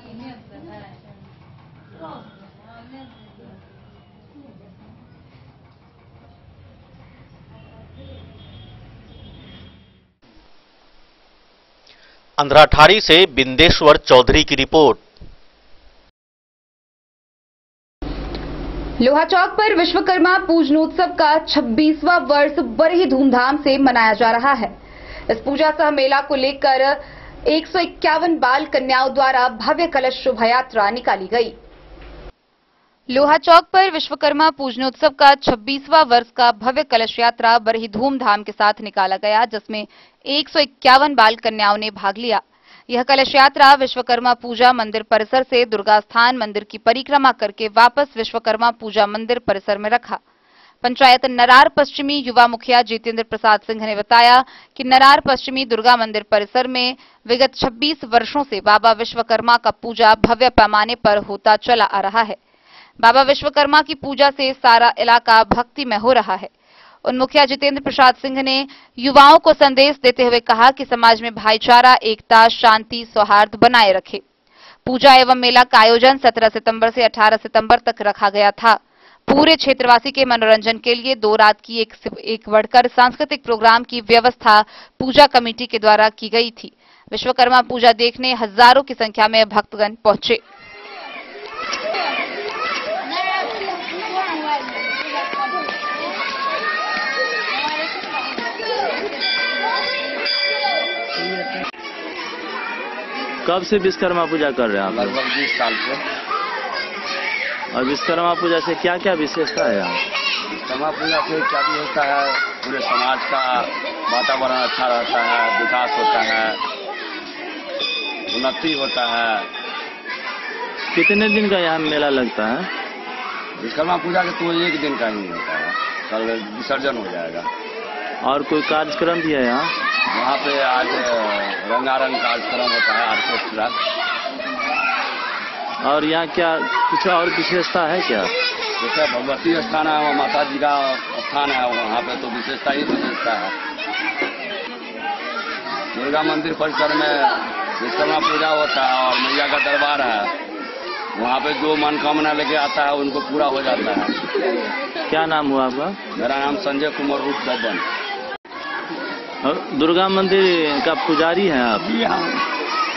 अंधराठारी से बिंदेश्वर चौधरी की रिपोर्ट। लोहा चौक पर विश्वकर्मा पूजनोत्सव का 26वां वर्ष बड़ी धूमधाम से मनाया जा रहा है। इस पूजा सह मेला को लेकर 151 बाल कन्याओं द्वारा भव्य कलश शोभा यात्रा निकाली गई। लोहा चौक पर विश्वकर्मा पूजनोत्सव का 26वां वर्ष का भव्य कलश यात्रा बड़ी धूमधाम के साथ निकाला गया, जिसमें 151 बाल कन्याओं ने भाग लिया। यह कलश यात्रा विश्वकर्मा पूजा मंदिर परिसर से दुर्गा स्थान मंदिर की परिक्रमा करके वापस विश्वकर्मा पूजा मंदिर परिसर में रखा। पंचायत नरार पश्चिमी युवा मुखिया जितेंद्र प्रसाद सिंह ने बताया कि नरार पश्चिमी दुर्गा मंदिर परिसर में विगत 26 वर्षों से बाबा विश्वकर्मा का पूजा भव्य पैमाने पर होता चला आ रहा है। बाबा विश्वकर्मा की पूजा से सारा इलाका भक्तिमय हो रहा है। उन मुखिया जितेंद्र प्रसाद सिंह ने युवाओं को संदेश देते हुए कहा कि समाज में भाईचारा, एकता, शांति, सौहार्द बनाए रखे। पूजा एवं मेला का आयोजन 17 सितंबर से 18 सितंबर तक रखा गया था। पूरे क्षेत्रवासी के मनोरंजन के लिए 2 रात की एक बढ़कर सांस्कृतिक प्रोग्राम की व्यवस्था पूजा कमेटी के द्वारा की गई थी। विश्वकर्मा पूजा देखने हजारों की संख्या में भक्तगण पहुंचे। कब से विश्वकर्मा पूजा कर रहे हैं आप? लगभग 20 साल से। और विश्वकर्मा पूजा से क्या क्या विशेषता है यहाँ? विश्वकर्मा पूजा से क्या भी होता है, पूरे समाज का वातावरण अच्छा रहता है, विकास होता है, उन्नति होता है। कितने दिन का यहाँ मेला लगता है? विश्वकर्मा पूजा के तो 1 दिन का ही होता है, कल विसर्जन हो जाएगा। और कोई कार्यक्रम भी है यहाँ? वहाँ पे आज रंगारंग कार्यक्रम होता है, ऑर्केस्ट्रा। और यहाँ क्या कुछ और विशेषता है क्या? जैसे भगवती स्थान है, वो माता जी का स्थान है, वहाँ पे तो विशेषता ही विशेषता है। दुर्गा मंदिर परिसर में विश्वकर्मा पूजा होता है और मैया का दरबार है। वहाँ पे जो मनोकामना लेके आता है उनको पूरा हो जाता है। क्या नाम हुआ आपका? मेरा नाम संजय कुमार रूप दर्जन। दुर्गा मंदिर का पुजारी हैं आप? जी हाँ।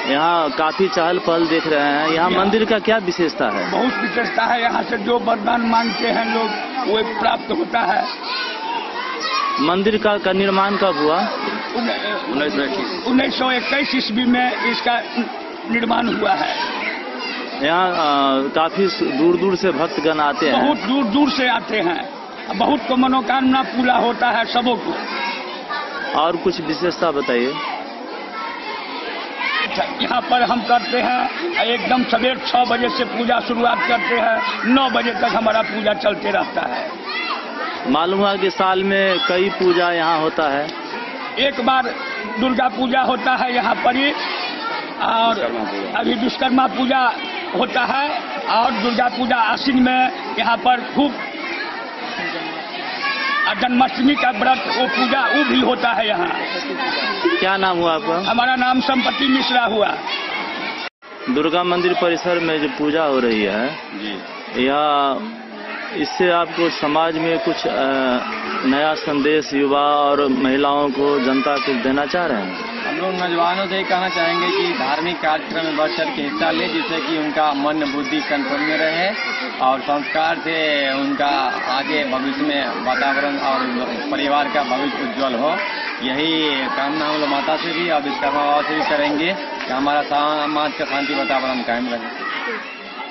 यहाँ काफी चहल पहल देख रहे हैं। यहाँ मंदिर का क्या विशेषता है? बहुत विशेषता है। यहाँ से जो वरदान मांगते हैं लोग वो प्राप्त होता है। मंदिर का निर्माण कब हुआ? 1921 ईस्वी में इसका निर्माण हुआ है। यहाँ काफी दूर दूर से भक्तगण आते हैं। बहुत दूर दूर से आते हैं। बहुत को मनोकामना पूरा होता है सबों को। और कुछ विशेषता बताइए। यहाँ पर हम करते हैं एकदम सवेर 6 बजे से पूजा शुरुआत करते हैं, 9 बजे तक हमारा पूजा चलते रहता है। मालूम हुआ कि साल में कई पूजा यहाँ होता है। एक बार दुर्गा पूजा होता है यहाँ पर ही, और अभी विश्वकर्मा पूजा होता है, और दुर्गा पूजा आश्विन में यहाँ पर खूब जन्माष्टमी का व्रत वो पूजा वो भी होता है यहाँ। क्या नाम हुआ आपका? हमारा नाम संपत्ति मिश्रा हुआ। दुर्गा मंदिर परिसर में जो पूजा हो रही है यह, इससे आपको समाज में कुछ नया संदेश युवा और महिलाओं को, जनता को देना चाह रहे हैं? हम लोग नौजवानों से कहना चाहेंगे कि धार्मिक कार्यक्रम में बढ़ चढ़ के हिस्सा ले, जिससे कि उनका मन बुद्धि कंट्रोल में रहे और संस्कार से उनका आगे भविष्य में वातावरण और परिवार का भविष्य उज्जवल हो। यही कामना हम लोग माता से भी और विश्वकर्मा बाबा से भी करेंगे कि हमारा समाज का शांति वातावरण कायम रहे।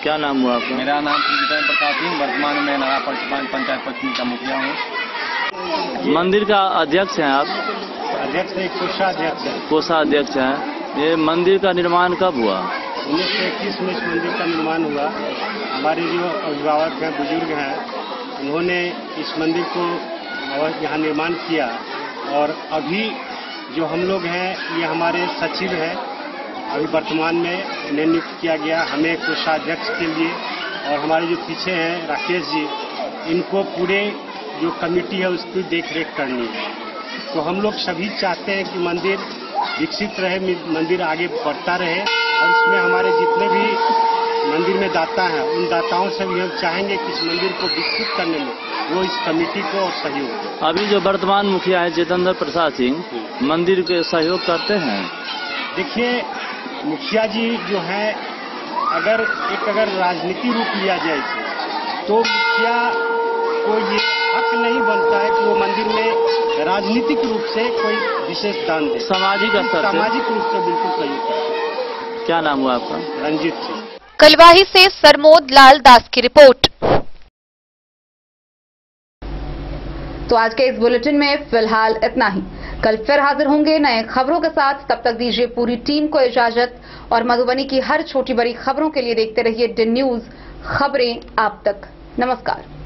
क्या नाम हुआ आपका? मेरा नाम श्री प्रताप सिंह, वर्तमान में नया पंचायत पश्चिमी का मुखिया हूँ। मंदिर का अध्यक्ष हैं आप? अध्यक्ष है, कोषाध्यक्ष है। कोषाध्यक्ष हैं। ये मंदिर का निर्माण कब हुआ? 1921 में इस मंदिर का निर्माण हुआ। हमारे जो अभिभावक हैं, बुजुर्ग हैं, उन्होंने इस मंदिर को यहाँ निर्माण किया। और अभी जो हम लोग हैं, ये हमारे सचिव हैं, अभी वर्तमान में इन्हें नियुक्त किया गया हमें कोषाध्यक्ष के लिए। और हमारे जो पीछे हैं राकेश जी, इनको पूरे जो कमेटी है उसकी देख रेख करनी है। तो हम लोग सभी चाहते हैं कि मंदिर विकसित रहे, मंदिर आगे बढ़ता रहे। और इसमें हमारे जितने भी मंदिर में दाता हैं, उन दाताओं से भी हम चाहेंगे कि इस मंदिर को विकसित करने में वो इस कमेटी को और सहयोग। अभी जो वर्तमान मुखिया है जितेंद्र प्रसाद सिंह, मंदिर के सहयोग करते हैं? देखिए, मुखिया जी जो है, अगर राजनीति रूप लिया जाए इसे, तो मुखिया को ये हक नहीं बनता है कि वो मंदिर में राजनीतिक रूप से कोई विशेष दान दे। सामाजिक स्तर से? सामाजिक रूप से बिल्कुल सहयोग करते हैं। क्या नाम हुआ आपका? रंजीत सिंह। कलवाही से सरमोद लाल दास की रिपोर्ट। तो आज के इस बुलेटिन में फिलहाल इतना ही। कल फिर हाजिर होंगे नए खबरों के साथ। तब तक दीजिए पूरी टीम को इजाजत और मधुबनी की हर छोटी बड़ी खबरों के लिए देखते रहिए डी न्यूज, खबरें आप तक। नमस्कार।